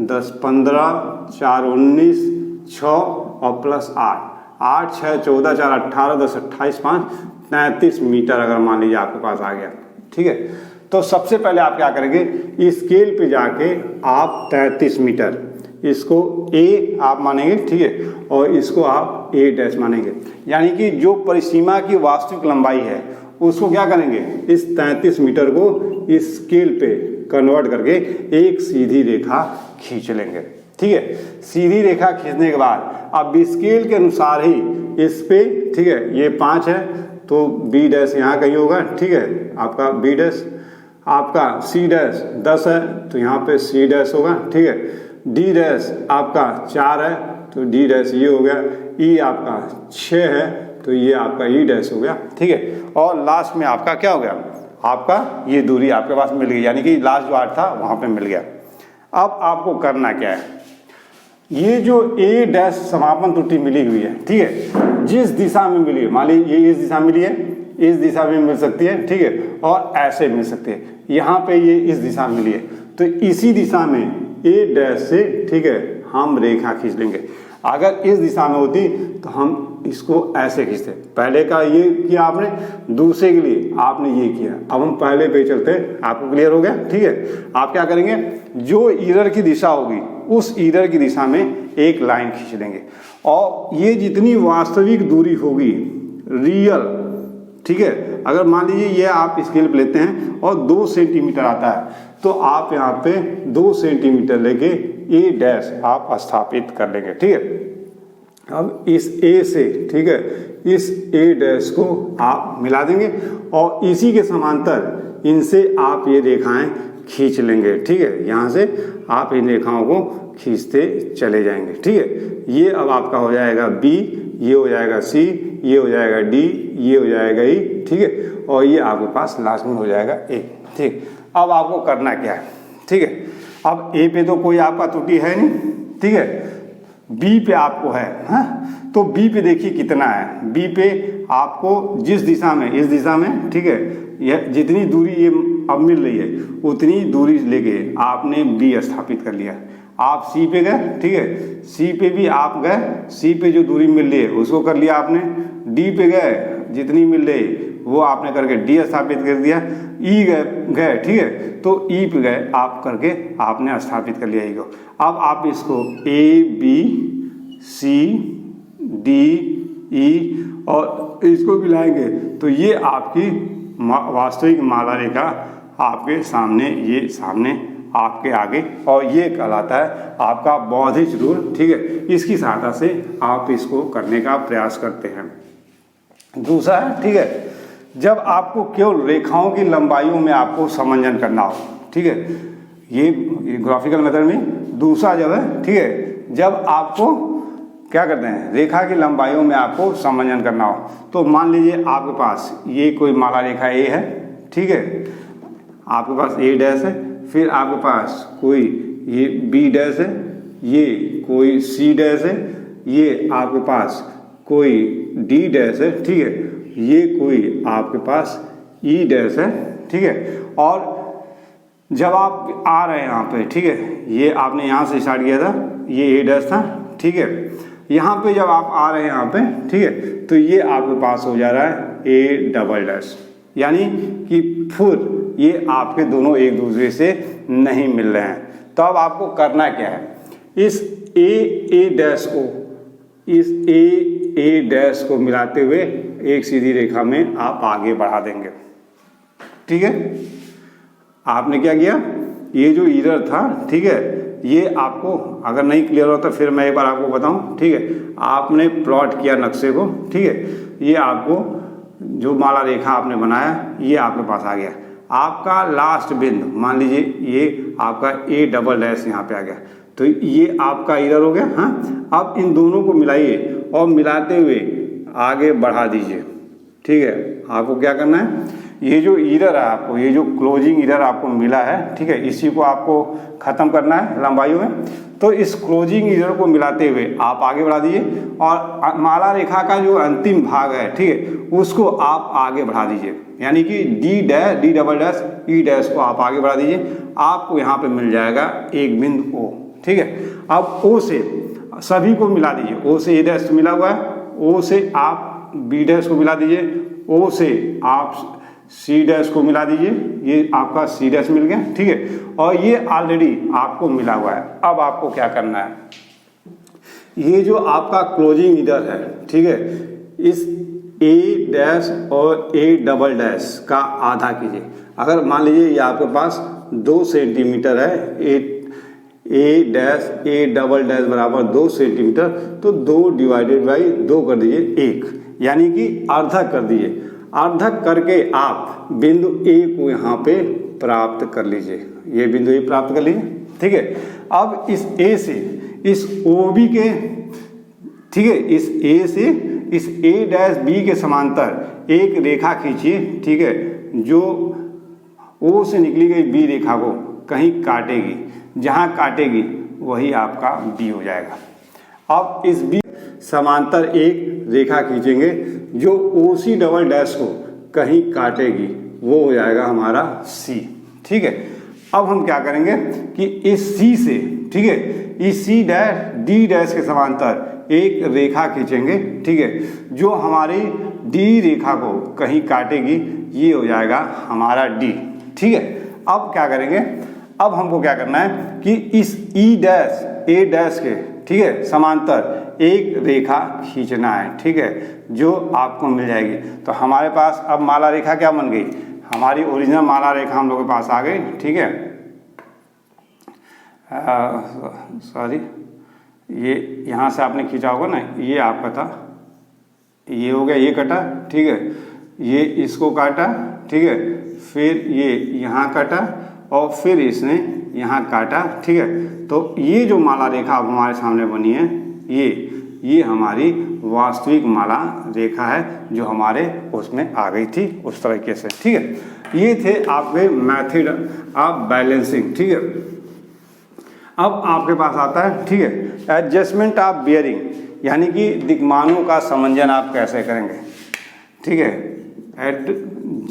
10, 15, 4, 19, 6 और प्लस 8, 6, 14, 4, 18, 10, 28, 5, 33 मीटर अगर मान लीजिए आपके पास आ गया, ठीक है। तो सबसे पहले आप क्या करेंगे, स्केल पे जाके आप 33 मीटर इसको ए आप मानेंगे, ठीक है, और इसको आप ए डैश मानेंगे, यानी कि जो परिसीमा की वास्तविक लंबाई है उसको क्या करेंगे, इस 33 मीटर को इस स्केल पे कन्वर्ट करके एक सीधी रेखा खींच लेंगे, ठीक है। सीधी रेखा खींचने के बाद अब स्केल के अनुसार ही इस पे, ठीक है, ये 5 है तो बी डैश यहाँ कहीं होगा, ठीक है, आपका बी डैश, आपका सी डैश 10 है तो यहाँ पे सी डैश होगा, ठीक है, डी डैश आपका 4 है तो डी डैश ये हो गया, ई आपका 6 है तो ये आपका ई डैश हो गया, ठीक है। और लास्ट में आपका क्या हो गया, आपका ये दूरी आपके पास मिल गई, यानी कि लास्ट जो 8 था वहाँ पे मिल गया। अब आपको करना क्या है, ये जो ए डैश समापन त्रुटि मिली हुई है, ठीक है, जिस दिशा में मिली है, मान लीजिए ये इस दिशा में मिली है, इस दिशा में मिल सकती है, ठीक है, और ऐसे मिल सकती है, यहाँ पे ये इस दिशा में मिली है, तो इसी दिशा में ए डैश से, ठीक है, हम रेखा खींच लेंगे। अगर इस दिशा में होती तो हम इसको ऐसे खींचते, पहले का ये किया आपने, दूसरे के लिए आपने ये किया, अब हम पहले पे चलते, आपको क्लियर हो गया, ठीक है। आप क्या करेंगे, जो एरर की दिशा होगी उस एरर की दिशा में एक लाइन खींच देंगे, और ये जितनी वास्तविक दूरी होगी रियल, ठीक है, अगर मान लीजिए ये आप स्केल पे लेते हैं और 2 सेंटीमीटर आता है तो आप यहाँ पे 2 सेंटीमीटर लेके ए डैश आप स्थापित कर लेंगे, ठीक है। अब इस ए से, ठीक है, इस ए डैश को आप मिला देंगे और इसी के समांतर इनसे आप ये रेखाएं खींच लेंगे, ठीक है, यहाँ से आप इन रेखाओं को खींचते चले जाएंगे, ठीक है। ये अब आपका हो जाएगा बी, ये हो जाएगा सी, ये हो जाएगा डी, ये हो जाएगा ई, ठीक है, और ये आपके पास लास्ट में हो जाएगा ए, ठीक। अब आपको करना क्या है, ठीक है, अब ए पे तो कोई आपका त्रुटि है नहीं, ठीक है, बी पे आपको है, हाँ, तो बी पे देखिए कितना है, बी पे आपको जिस दिशा में, इस दिशा में, ठीक है, यह जितनी दूरी ये अब मिल रही है उतनी दूरी लेके आपने बी स्थापित कर लिया। आप सी पे गए, ठीक है, सी पे भी आप गए, सी पे जो दूरी मिल रही है उसको कर लिया आपने, डी पे गए, जितनी मिल रही वो आपने करके डी स्थापित कर दिया, ई गए, ठीक है, तो ई पे गए आप करके आपने स्थापित कर लिया ई को। अब आप इसको ए बी सी डी ई और इसको मिलाएंगे तो ये आपकी वास्तविक माला रेखा आपके सामने, ये सामने आपके आगे, और ये कहलाता है आपका बौद्धिक रूल। ठीक है, इसकी सहायता से आप इसको करने का प्रयास करते हैं। दूसरा है, ठीक है, जब आपको केवल रेखाओं की लंबाइयों में आपको समंजन करना हो। ठीक है, ये ग्राफिकल मेथड में। दूसरा जब है, ठीक है, जब आपको क्या करते हैं, रेखा की लंबाइयों में आपको समंजन करना हो। तो मान लीजिए आपके पास ये कोई माला रेखा ए है, ठीक है, आपके पास ए डैश है, फिर आपके पास कोई ये बी डैश है, ये कोई सी डैश है, ये आपके पास कोई डी डैश है, ठीक है, ये कोई आपके पास ई डैश है। ठीक है, और जब आप आ रहे हैं यहाँ पे, ठीक है, ये आपने यहाँ से स्टार्ट किया था, ये ए डैश था। ठीक है, यहाँ पे जब आप आ रहे हैं यहाँ पे, ठीक है, तो ये आपके पास हो जा रहा है ए डबल डैश, यानी कि फिर ये आपके दोनों एक दूसरे से नहीं मिल रहे हैं। तो अब आपको करना क्या है, इस ए डैश को, इस ए डैश को मिलाते हुए एक सीधी रेखा में आप आगे बढ़ा देंगे। ठीक है, आपने क्या किया, ये जो इरर था, ठीक है, ये आपको अगर नहीं क्लियर होता फिर मैं एक बार आपको बताऊं। ठीक है, आपने प्लॉट किया नक्शे को, ठीक है, ये आपको जो माला रेखा आपने बनाया ये आपके पास आ गया। आपका लास्ट बिंदु मान लीजिए ये आपका ए डबल डैश यहाँ पे आ गया, तो ये आपका इरर हो गया। हाँ, अब इन दोनों को मिलाइए और मिलाते हुए आगे बढ़ा दीजिए। ठीक है, आपको क्या करना है, ये जो इरर है आपको, ये जो क्लोजिंग इरर आपको मिला है, ठीक है, इसी को आपको ख़त्म करना है लंबाइयों में। तो इस क्लोजिंग इरर को मिलाते हुए आप आगे बढ़ा दीजिए और माला रेखा का जो अंतिम भाग है, ठीक है, उसको आप आगे बढ़ा दीजिए, यानी कि डी डबल डैश ई डैश को आप आगे बढ़ा दीजिए। आपको यहाँ पे मिल जाएगा एक बिंदु ओ। ठीक है, अब ओ से सभी को मिला दीजिए, ओ से ए डैश मिला हुआ है, ओ से आप बी डैश को मिला दीजिए, ओ से आप सी डैश को मिला दीजिए, ये आपका सी डैश मिल गया। ठीक है, और ये ऑलरेडी आपको मिला हुआ है। अब आपको क्या करना है, ये जो आपका क्लोजिंग इरर है, ठीक है, इस ए डैश और ए डबल डैश का आधा कीजिए। अगर मान लीजिए ये आपके पास 2 सेंटीमीटर है, ए डैश ए डबल डैश बराबर 2 सेंटीमीटर, तो 2 डिवाइडेड बाई 2 कर दीजिए 1, यानी कि अर्धक कर दीजिए। अर्धक करके आप बिंदु ए को यहाँ पे प्राप्त कर लीजिए, ये बिंदु ए प्राप्त कर लीजिए। ठीक है, अब इस ए से इस ओ बी के, ठीक है, इस ए से इस ए डैश बी के समांतर एक रेखा खींचिए। ठीक है, जो ओ से निकली गई बी रेखा को कहीं काटेगी, जहाँ काटेगी वही आपका बी हो जाएगा। अब इस बी समांतर एक रेखा खींचेंगे जो ओ सी डबल डैश को कहीं काटेगी, वो हो जाएगा हमारा सी। ठीक है, अब हम क्या करेंगे कि इस सी से, ठीक है, इस सी डैश डी डैश के समांतर एक रेखा खींचेंगे। ठीक है, जो हमारी डी रेखा को कहीं काटेगी, ये हो जाएगा हमारा डी। ठीक है, अब क्या करेंगे, अब हमको क्या करना है कि इस ई डैश ए डैश के, ठीक है, समांतर एक रेखा खींचना है। ठीक है, जो आपको मिल जाएगी। तो हमारे पास अब माला रेखा क्या बन गई, हमारी ओरिजिनल माला रेखा हम लोगों के पास आ गई। ठीक है, सॉरी, ये यहाँ से आपने खींचा होगा ना, ये आपका था, ये हो गया, ये कटा। ठीक है, ये इसको काटा। ठीक है, फिर ये यहाँ काटा और फिर इसने यहाँ काटा। ठीक है, तो ये जो माला रेखा अब हमारे सामने बनी है, ये हमारी वास्तविक माला रेखा है जो हमारे उसमें आ गई थी उस तरीके से। ठीक है, ये थे आपके मेथड ऑफ बैलेंसिंग। ठीक है, अब आपके पास आता है, ठीक है, एडजस्टमेंट ऑफ बियरिंग, यानी कि दिक्मानों का समंजन आप कैसे करेंगे। ठीक है, एडजस्टमेंट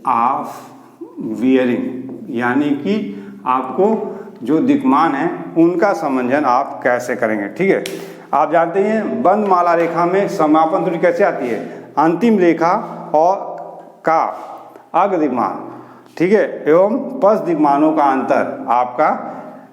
ऑफ बियरिंग, यानी कि आपको जो दिक्मान है उनका समंजन आप कैसे करेंगे। ठीक है, आप जानते हैं बंद माला रेखा में समापन त्रुटि कैसे आती है, अंतिम रेखा और का अग्र दिक्मान, ठीक है, एवं पश्च दिक्मानों का अंतर आपका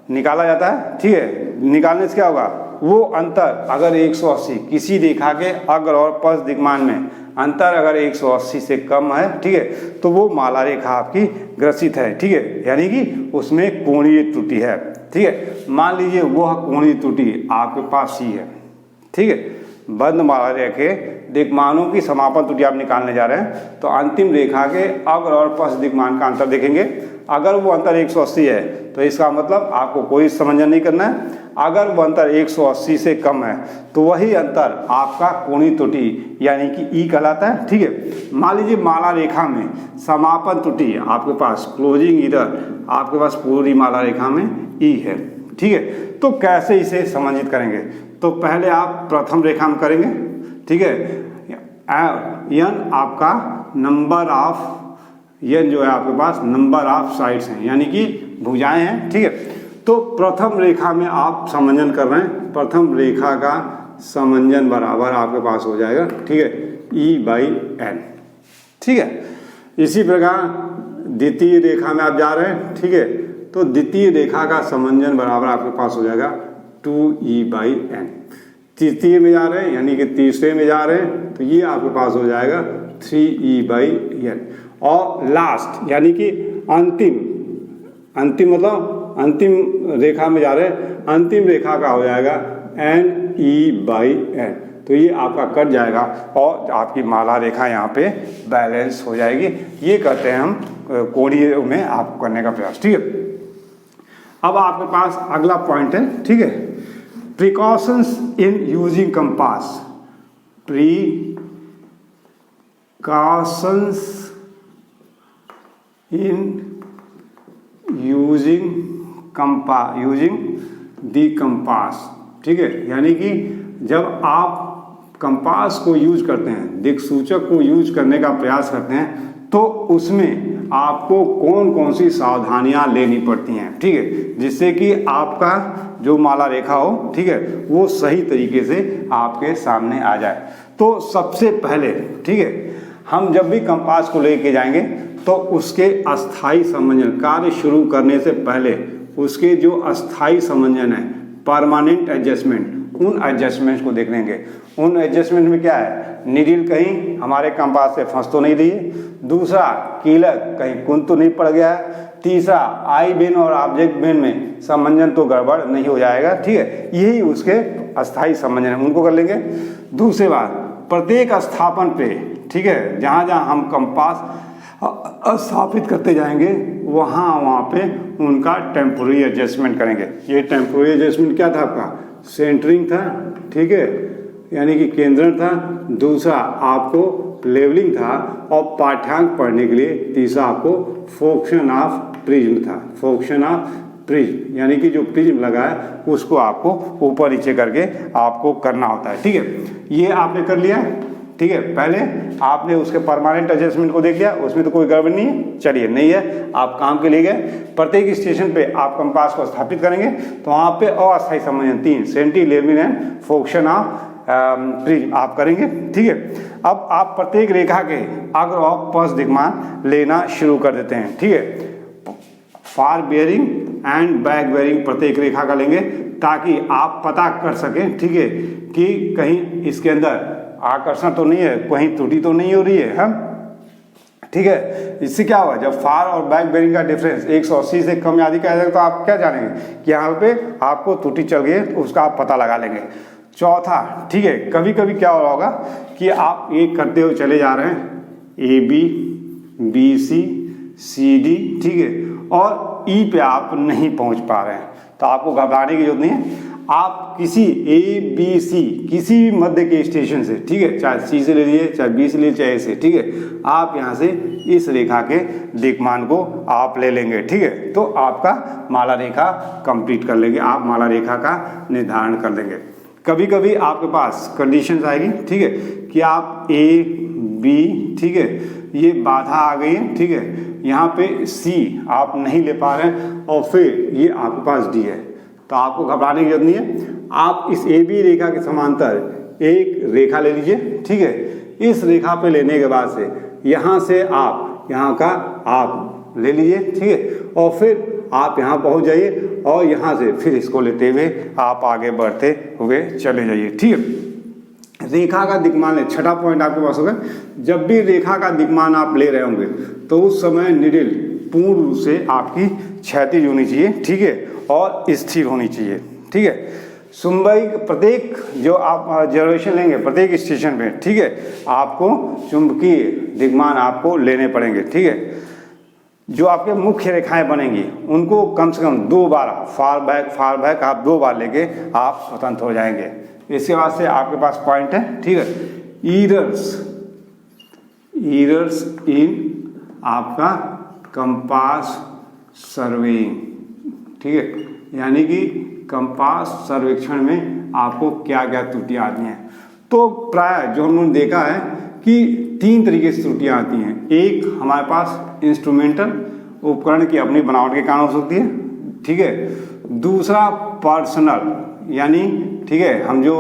निकाला जाता है। ठीक है, निकालने से क्या होगा, वो अंतर अगर 180 किसी रेखा के अग्र और पश्च दिक्मान में अंतर अगर 180 से कम है, ठीक है, तो वो माला रेखा आपकी ग्रसित है, ठीक है, यानी कि उसमें कोणीय त्रुटि है, ठीक है। मान लीजिए वह कोणीय त्रुटि आपके पास ही है, ठीक है, बंद माला रेखे दिक्मानों की समापन त्रुटि आप निकालने जा रहे हैं, तो अंतिम रेखा के अग्र और पश्च दिक्मान का अंतर देखेंगे। अगर वो अंतर 180 है तो इसका मतलब आपको कोई समंजन नहीं करना है। अगर वो अंतर 180 से कम है तो वही अंतर आपका कोणीय त्रुटि यानी कि ई कहलाता है, ठीक है। मान लीजिए माला रेखा में समापन त्रुटि आपके पास क्लोजिंग ईरर आपके पास पूरी माला रेखा में ई है, ठीक है। तो कैसे इसे समंजित करेंगे? तो पहले आप प्रथम रेखा में करेंगे, ठीक है। यन आपका नंबर ऑफ यन जो है आपके पास नंबर ऑफ साइड्स हैं यानी कि भुजाएं हैं, ठीक है। तो प्रथम रेखा में आप समंजन कर रहे हैं, प्रथम रेखा का समंजन बराबर आपके पास हो जाएगा, ठीक है, E/N, ठीक है। इसी प्रकार द्वितीय रेखा में आप जा रहे हैं, ठीक है, तो द्वितीय रेखा का समंजन बराबर आपके पास हो जाएगा 2E/N। तृतीय में जा रहे हैं यानी कि तीसरे में जा रहे हैं तो ये आपके पास हो जाएगा 3E/N। और लास्ट यानी कि अंतिम मतलब अंतिम रेखा में जा रहे हैं, अंतिम रेखा का हो जाएगा NE/N। तो ये आपका कट जाएगा और आपकी माला रेखा यहाँ पे बैलेंस हो जाएगी। ये करते हैं हम कोणीय में आप करने का प्रयास, ठीक है। अब आपके पास अगला पॉइंट है, ठीक है, precautions in using compass. Precautions in using the compass, ठीक है, यानी कि जब आप कंपास को यूज करते हैं, दिक्सूचक को यूज करने का प्रयास करते हैं, तो उसमें आपको कौन कौन सी सावधानियां लेनी पड़ती हैं, ठीक है, जिससे कि आपका जो माला रेखा हो, ठीक है, वो सही तरीके से आपके सामने आ जाए। तो सबसे पहले, ठीक है, हम जब भी कंपास को लेके जाएंगे तो उसके अस्थाई समंजन कार्य शुरू करने से पहले उसके जो अस्थाई समंजन है, परमानेंट एडजस्टमेंट, उन एडजस्टमेंट्स को देख लेंगे। उन एडजस्टमेंट में क्या है, नीडल कहीं हमारे कंपास से फंस तो नहीं रही है, दूसरा कीलक कहीं कुंद तो नहीं पड़ गया है, तीसरा आई बेन और ऑब्जेक्ट बेन में समंजन तो गड़बड़ नहीं हो जाएगा, ठीक है। यही उसके अस्थाई समंजन है, उनको कर लेंगे। दूसरी बात, प्रत्येक स्थापन पे, ठीक है, जहाँ जहाँ हम कंपास स्थापित करते जाएंगे वहाँ पे उनका टेम्पोररी एडजस्टमेंट करेंगे। ये टेम्पोररी एडजस्टमेंट क्या था आपका, सेंटरिंग था, ठीक है, यानी कि केंद्रण था। दूसरा आपको लेवलिंग था और पाठ्यांक पढ़ने के लिए तीसरा आपको फोक्शन ऑफ प्रिज्म था, फोक्शन ऑफ प्रिज्म, यानी कि जो प्रिज्म लगा है उसको आपको ऊपर नीचे करके आपको करना होता है, ठीक है। ये आपने कर लिया, ठीक है। पहले आपने उसके परमानेंट एडजस्टमेंट को देख लिया, उसमें तो कोई गड़बड़ नहीं है, चलिए नहीं है, आप काम के लिए गए। प्रत्येक स्टेशन पे आप कंपास को स्थापित करेंगे तो वहाँ पे अस्थायी समंजन 3 centring levelling and focusing of prism आप करेंगे, ठीक है। अब आप प्रत्येक रेखा के अग्र और पश्च दिक्मान लेना शुरू कर देते हैं, ठीक है। फार बेयरिंग एंड बैक बेयरिंग प्रत्येक रेखा का लेंगे ताकि आप पता कर सकें, ठीक है, कि कहीं इसके अंदर आकर्षण तो नहीं है, कहीं त्रुटि तो नहीं हो रही है, हम, ठीक है। इससे क्या हुआ, जब फार और बैक बेयरिंग का डिफरेंस 180 से कम या अधिक आ जाएगा तो आप क्या जानेंगे कि यहाँ पे आपको त्रुटि चल गई है, तो उसका आप पता लगा लेंगे। चौथा, ठीक है, कभी कभी क्या हो रहा होगा कि आप एक करते हुए चले जा रहे हैं, AB, BC, CD, ठीक है, और E पे आप नहीं पहुँच पा रहे हैं, तो आपको घबराने की जरूरत नहीं है। आप किसी ABC किसी भी मध्य के स्टेशन से, ठीक है, चाहे C से ले लीजिए, चाहे B से ले लीजिए, चाहे A से, ठीक है, आप यहाँ से इस रेखा के दिक्मान को आप ले लेंगे, ठीक है। तो आपका माला रेखा कंप्लीट कर लेंगे, आप माला रेखा का निर्धारण कर लेंगे। कभी कभी आपके पास कंडीशंस आएगी, ठीक है, कि आप A, B, ठीक है, ये बाधा आ गई है, ठीक है, यहाँ पे C आप नहीं ले पा रहे हैं और फिर ये आपके पास D है, तो आपको घबराने की जरूरत नहीं है। आप इस AB रेखा के समांतर एक रेखा ले लीजिए, ठीक है। इस रेखा पे लेने के बाद से यहाँ से आप यहाँ का आप ले लीजिए, ठीक है, और फिर आप यहाँ पहुँच जाइए और यहाँ से फिर इसको लेते हुए आप आगे बढ़ते हुए चले जाइए। ठीक है, रेखा का दिक्मान है, छठा पॉइंट आपके पास होगा। जब भी रेखा का दिक्मान आप ले रहे होंगे तो उस समय निडिल पूर्ण रूप से आपकी क्षैतिज होनी चाहिए, ठीक है, और स्थिर होनी चाहिए। ठीक है, चुंबई प्रत्येक जो आप ऑब्जर्वेशन लेंगे प्रत्येक स्टेशन पे, ठीक है, आपको चुंबकीय दिक्मान आपको लेने पड़ेंगे। ठीक है, जो आपके मुख्य रेखाएं बनेंगी उनको कम से कम 2 बार फार बैक आप 2 बार लेके आप स्वतंत्र हो जाएंगे। इसके बाद से आपके पास पॉइंट है, ठीक है, ईरर्स इन आपका कंपास सर्वेइंग। ठीक है, यानी कि कंपास सर्वेक्षण में आपको क्या क्या त्रुटियां आती हैं। तो प्राय जो हमने देखा है कि 3 तरीके से त्रुटियां आती हैं। एक हमारे पास इंस्ट्रूमेंटल उपकरण की अपनी बनावट के कारण हो सकती है। ठीक है, दूसरा पर्सनल, यानी ठीक है, हम जो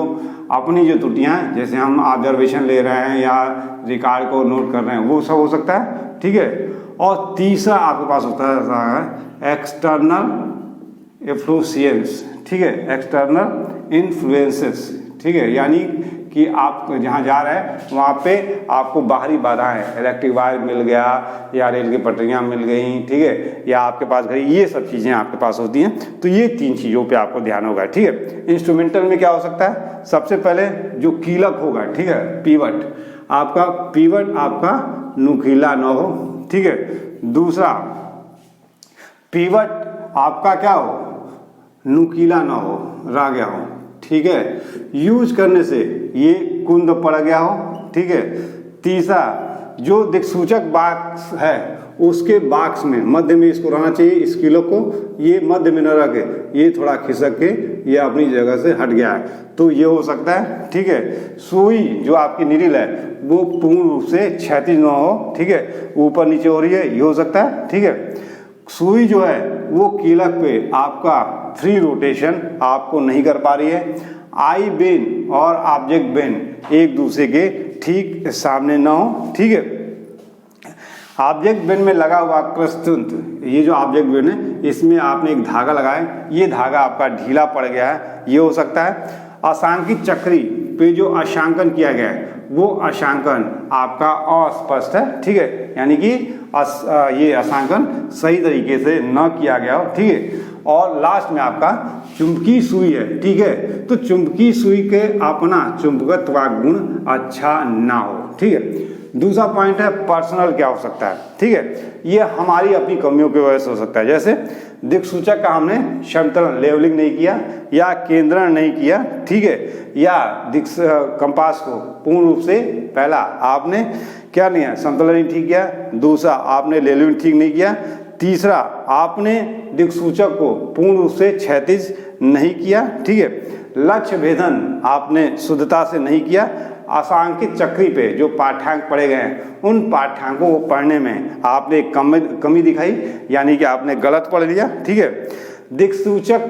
अपनी जो त्रुटियां हैं, जैसे हम ऑब्जर्वेशन ले रहे हैं या रिकॉर्ड को नोट कर रहे हैं, वो सब हो सकता है। ठीक है, और तीसरा आपके पास होता है एक्सटर्नल इन्फ्लुएंस। ठीक है, एक्सटर्नल इन्फ्लुएंसेस। ठीक है, यानी कि आप जहाँ जा रहे हैं वहाँ पे आपको बाहरी बाधाएं, इलेक्ट्रिक वायर मिल गया या रेल की पटरियाँ मिल गई, ठीक है, या आपके पास घड़ी, ये सब चीज़ें आपके पास होती हैं। तो ये 3 चीज़ों पे आपको ध्यान होगा। ठीक है, इंस्ट्रूमेंटल में क्या हो सकता है, सबसे पहले जो कीलक होगा, ठीक है, पीवट आपका नुकीला न हो। ठीक है, दूसरा पीवट आपका क्या हो, नुकीला ना हो, रह गया हो। ठीक है, यूज करने से ये कुंद पड़ गया हो। ठीक है, तीसरा जो दिक्सूचक बाक्स है उसके बाक्स में मध्य में इसको रहना चाहिए, इस किलो को ये मध्य में न रह के ये थोड़ा खिसक के ये अपनी जगह से हट गया है, तो ये हो सकता है। ठीक है, सुई जो आपकी निडिल है वो पूर्ण रूप से क्षैतिज न हो, ठीक है, ऊपर नीचे हो रही है, ये हो सकता है। ठीक है, सुई जो है वो कीलक पे आपका फ्री रोटेशन आपको नहीं कर पा रही है। आई बेन और ऑब्जेक्ट बेन एक दूसरे के ठीक सामने ना हो। ठीक है, ऑब्जेक्ट बेन में लगा हुआ क्रस्टतंत्र, ये जो ऑब्जेक्ट बेन है इसमें आपने एक धागा लगाया, ये धागा आपका ढीला पड़ गया है, ये हो सकता है। अशांकित चक्री पे जो अंशांकन किया गया है वो अंशांकन आपका अस्पष्ट है। ठीक है, यानी कि ये अंशांकन सही तरीके से न किया गया हो। ठीक है, और लास्ट में आपका चुंबकीय सुई है। ठीक है, तो चुंबकीय सुई के अपना चुंबकत्व का गुण अच्छा ना हो। ठीक है, दूसरा पॉइंट है पर्सनल क्या हो सकता है। ठीक है, ये हमारी अपनी कमियों की वजह से हो सकता है, जैसे दिक्सूचक का हमने समतलन लेवलिंग नहीं किया या केंद्रण नहीं किया। ठीक है, या कंपास को पूर्ण रूप से पहला आपने क्या नहीं है, समतलन नहीं ठीक किया, दूसरा आपने लेवलिंग ठीक नहीं किया, तीसरा आपने दिक्सूचक को पूर्ण रूप से क्षैतिज नहीं किया। ठीक है, लक्ष्य भेदन आपने शुद्धता से नहीं किया। अशांकित चक्री पे जो पाठ्यांक पढ़े गए हैं उन पाठ्यांकों को पढ़ने में आपने कमी दिखाई, यानी कि आपने गलत पढ़ लिया। ठीक है, दिक्सूचक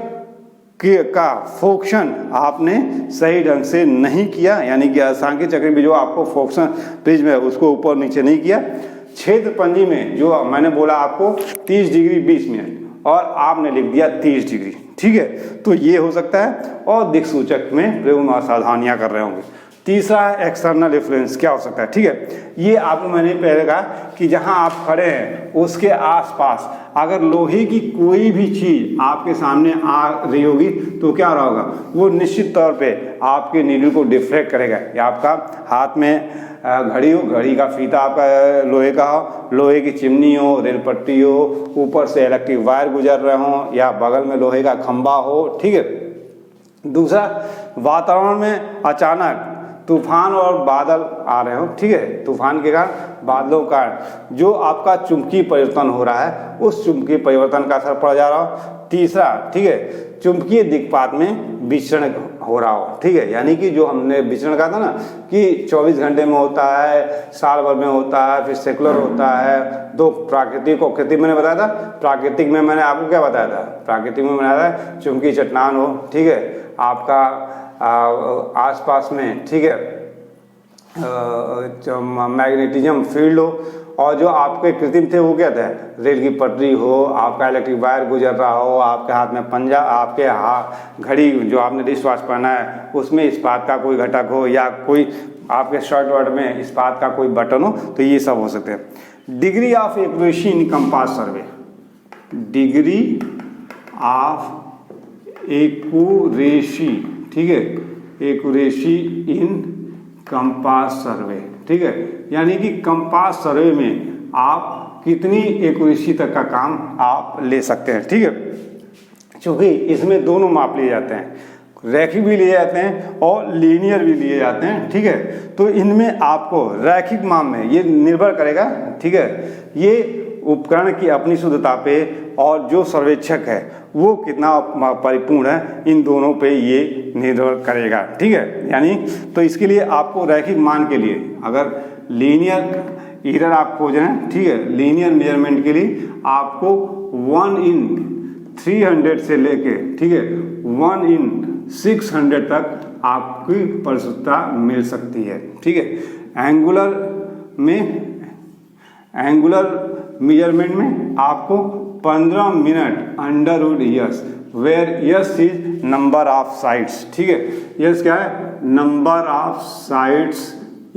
का फोक्शन आपने सही ढंग से नहीं किया, यानी कि अशांकित चक्री में जो आपको फोक्शन प्रिज्म है उसको ऊपर नीचे नहीं किया। क्षेत्रपंजी में जो मैंने बोला आपको 30 डिग्री 20 मिनट और आपने लिख दिया 30 डिग्री। ठीक है, तो ये हो सकता है, और दिक्सूचक में प्रयोग असावधानियां कर रहे होंगे। तीसरा है एक्सटर्नल इन्फ्लुएंस, क्या हो सकता है। ठीक है, ये आपको मैंने पहले कहा कि जहां आप खड़े हैं उसके आसपास अगर लोहे की कोई भी चीज आपके सामने आ रही होगी तो क्या रहा होगा, वो निश्चित तौर पे आपके नीडल को डिफ्लेक्ट करेगा। या आपका हाथ में घड़ी हो, घड़ी का फीता आपका लोहे का हो, लोहे की चिमनी हो, रेल पट्टी हो, ऊपर से इलेक्ट्रिक वायर गुजर रहे हो, या बगल में लोहे का खंभा हो। ठीक है, दूसरा वातावरण में अचानक तूफान और बादल आ रहे हो। ठीक है, तूफान के कारण बादलों का जो आपका चुंबकीय परिवर्तन हो रहा है उस चुंबकीय परिवर्तन का असर पड़ जा रहा हो। तीसरा, ठीक है, चुंबकीय दिक्पात में विचरण हो रहा हो। ठीक है, यानी कि जो हमने विचरण कहा था ना कि 24 घंटे में होता है, साल भर में होता है, फिर सेकुलर होता है। दो प्राकृतिक और कृत्रिम मैंने बताया था। प्राकृतिक में मैंने आपको क्या बताया था, प्राकृतिक में मैंने बताया था चुंबकीय चट्टान हो, ठीक है, आपका आसपास में, ठीक है, मैग्नेटिज्म फील्ड हो, और जो आपके कृत्रिम थे वो क्या थे, रेल की पटरी हो, आपका इलेक्ट्रिक वायर गुजर रहा हो, आपके हाथ में पंजा, आपके हाथ घड़ी जो आपने रिस्ट वॉच पहना है उसमें इस्पात का कोई घटक हो, या कोई आपके शर्ट वर्ट में इस्पात का कोई बटन हो, तो ये सब हो सकते हैं। Degree of accuracy in compass survey, degree of accuracy, ठीक है, एक्यूरेसी इन कंपास सर्वे, ठीक है, यानी कि कंपास सर्वे में आप कितनी एक्यूरेसी तक का काम आप ले सकते हैं, ठीक है। क्योंकि इसमें दोनों माप लिए जाते हैं, रैखिक भी लिए जाते हैं और लीनियर भी लिए जाते हैं, ठीक है। तो इनमें आपको रैखिक माप में ये निर्भर करेगा, ठीक है, ये उपकरण की अपनी शुद्धता पे और जो सर्वेक्षक है वो कितना परिपूर्ण है, इन दोनों पे ये निर्भर करेगा, ठीक है। यानी तो इसके लिए आपको रैखिक मान के लिए अगर लीनियर एरर आप खोज रहे हैं, ठीक है, लीनियर मेजरमेंट के लिए आपको 1/300 से लेके, ठीक है, 1/600 तक आपकी परिशुद्धता मिल सकती है, ठीक है। एंगुलर मेजरमेंट में आपको 15 minute under yes, where yes is number of sides, ठीक है। यस क्या है, number of sides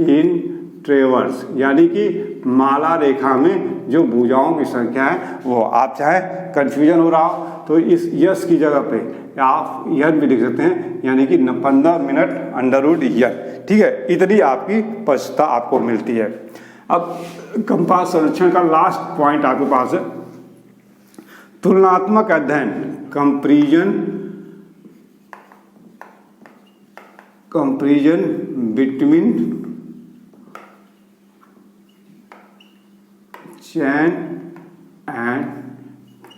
in traverse, यानी कि माला रेखा में जो भुजाओं की संख्या है वो। आप चाहे कंफ्यूजन हो रहा हो तो इस यस की जगह पे आप यस भी लिख सकते हैं, यानी कि 15 मिनट अंडर यस, ठीक है। इतनी आपकी परिशुद्धता आपको मिलती है। अब कंपास संरक्षण का लास्ट पॉइंट आपके पास है, तुलनात्मक अध्ययन, comparison between chain and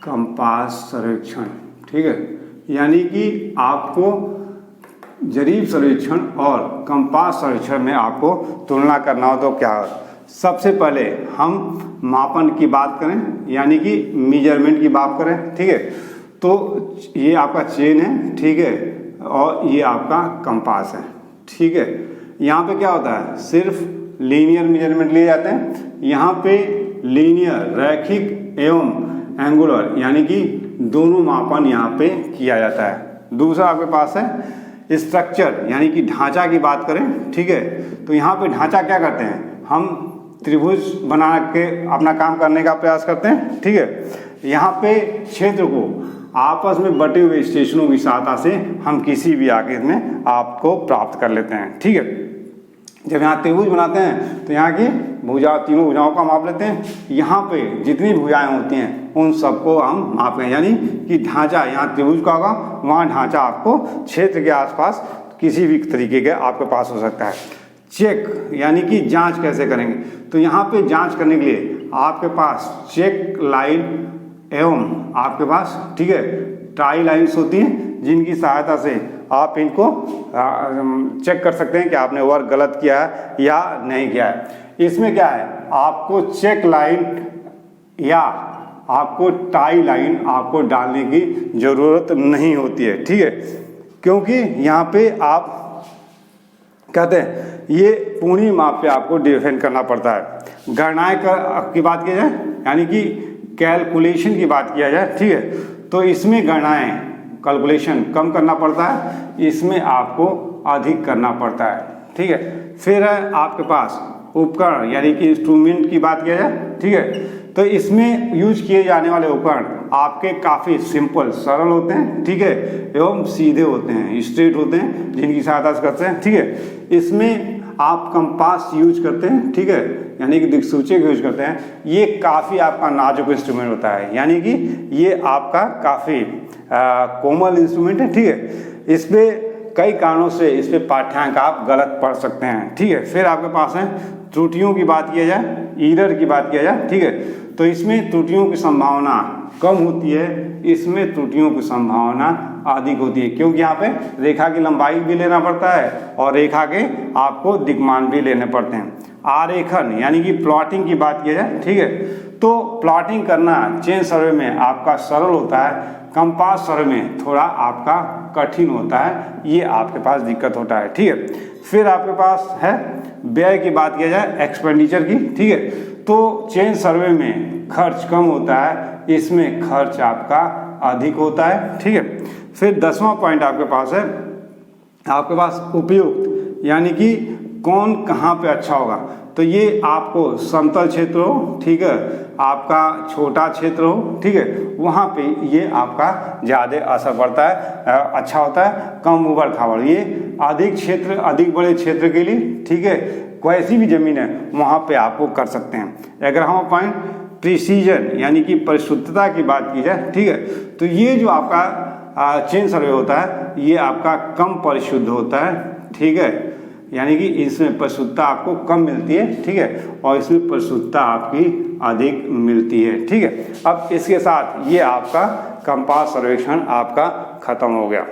compass सर्वेक्षण, ठीक है। यानी कि आपको जरीब सर्वेक्षण और कंपास सर्वेक्षण में आपको तुलना करना हो तो क्या हो, सबसे पहले हम मापन की बात करें, यानी कि मेजरमेंट की बात करें, ठीक है। तो ये आपका चेन है, ठीक है, और ये आपका कंपास है, ठीक है। यहाँ पे क्या होता है, सिर्फ लीनियर मेजरमेंट लिए जाते हैं। यहाँ पे लीनियर, रैखिक एवं एंगुलर, यानी कि दोनों मापन यहाँ पे किया जाता है। दूसरा आपके पास है स्ट्रक्चर, यानी कि ढांचा की बात करें, ठीक है। तो यहाँ पे ढांचा क्या करते हैं, हम त्रिभुज बना के अपना काम करने का प्रयास करते हैं, ठीक है। यहाँ पे क्षेत्र को आपस में बटे हुए स्टेशनों की सहायता से हम किसी भी आकृति में आपको प्राप्त कर लेते हैं, ठीक है। जब यहाँ त्रिभुज बनाते हैं तो यहाँ की भुजा, तीनों भुजाओं का माप लेते हैं। यहाँ पे जितनी भुजाएं होती हैं उन सबको हम माप लें, यानी कि ढांचा यहाँ त्रिभुज का होगा, वहाँ ढांचा आपको क्षेत्र के आसपास किसी भी तरीके के आपके पास हो सकता है। चेक, यानी कि जांच कैसे करेंगे, तो यहाँ पे जांच करने के लिए आपके पास चेक लाइन एवं आपके पास, ठीक है, टाई लाइन्स होती हैं, जिनकी सहायता से आप इनको चेक कर सकते हैं कि आपने वर्क गलत किया है या नहीं किया है। इसमें क्या है, आपको चेक लाइन या आपको टाई लाइन आपको डालने की ज़रूरत नहीं होती है, ठीक है, क्योंकि यहाँ पे आप कहते हैं ये पूरी माप पे आपको डिफेंड करना पड़ता है। गणनाएं की बात की जाए, यानी कि कैलकुलेशन की बात किया जाए, ठीक है, तो इसमें गणनाएं कैलकुलेशन कम करना पड़ता है, इसमें आपको अधिक करना पड़ता है, ठीक है। फिर है आपके पास उपकरण, यानी कि इंस्ट्रूमेंट की बात किया जाए, ठीक है, तो इसमें यूज किए जाने वाले उपकरण आपके काफ़ी सिंपल, सरल होते हैं, ठीक है, एवं सीधे होते हैं, स्ट्रेट होते हैं, जिनकी सहायता से करते हैं, ठीक है। इसमें आप कंपास यूज करते हैं, ठीक है, यानी कि दिक्सूचक यूज करते हैं। ये काफ़ी आपका नाजुक इंस्ट्रूमेंट होता है, यानी कि ये आपका काफ़ी कोमल इंस्ट्रूमेंट है, ठीक है। इस पर कई कारणों से इस पर पाठ्यांक आप गलत पढ़ सकते हैं, ठीक है। फिर आपके पास है त्रुटियों की बात किया जाए, एरर की बात किया जाए, ठीक है, तो इसमें त्रुटियों की संभावना कम होती है, इसमें त्रुटियों की संभावना अधिक होती है, क्योंकि यहाँ पे रेखा की लंबाई भी लेना पड़ता है और रेखा के आपको दिक्मान भी लेने पड़ते हैं। आरेखन, यानी कि प्लॉटिंग की बात किया जाए, ठीक है, तो प्लॉटिंग करना चेन सर्वे में आपका सरल होता है, कंपास सर्वे में थोड़ा आपका कठिन होता है, ये आपके पास दिक्कत होता है, ठीक है। फिर आपके पास है व्यय की बात किया जाए, एक्सपेंडिचर की, ठीक है, तो चेन सर्वे में खर्च कम होता है, इसमें खर्च आपका अधिक होता है। ठीक है, फिर 10वां पॉइंट आपके पास है, आपके पास उपयुक्त, यानी कि कौन कहाँ पे अच्छा होगा। तो ये आपको समतल क्षेत्र हो, ठीक है, आपका छोटा क्षेत्र हो, ठीक है, वहाँ पे ये आपका ज़्यादा असर पड़ता है, अच्छा होता है, कम उबड़ खाबड़। ये अधिक क्षेत्र, अधिक बड़े क्षेत्र के लिए, ठीक है, कैसी भी ज़मीन है वहाँ पे आप वो कर सकते हैं। अगर हम पॉइंट प्रिसीजन यानी कि परिशुद्धता की बात की जाए, ठीक है, तो ये जो आपका चेन सर्वे होता है ये आपका कम परिशुद्ध होता है। ठीक है, यानी कि इसमें परिशुद्धता आपको कम मिलती है, ठीक है, और इसमें परिशुद्धता आपकी अधिक मिलती है। ठीक है, अब इसके साथ ये आपका कंपास सर्वेक्षण आपका खत्म हो गया।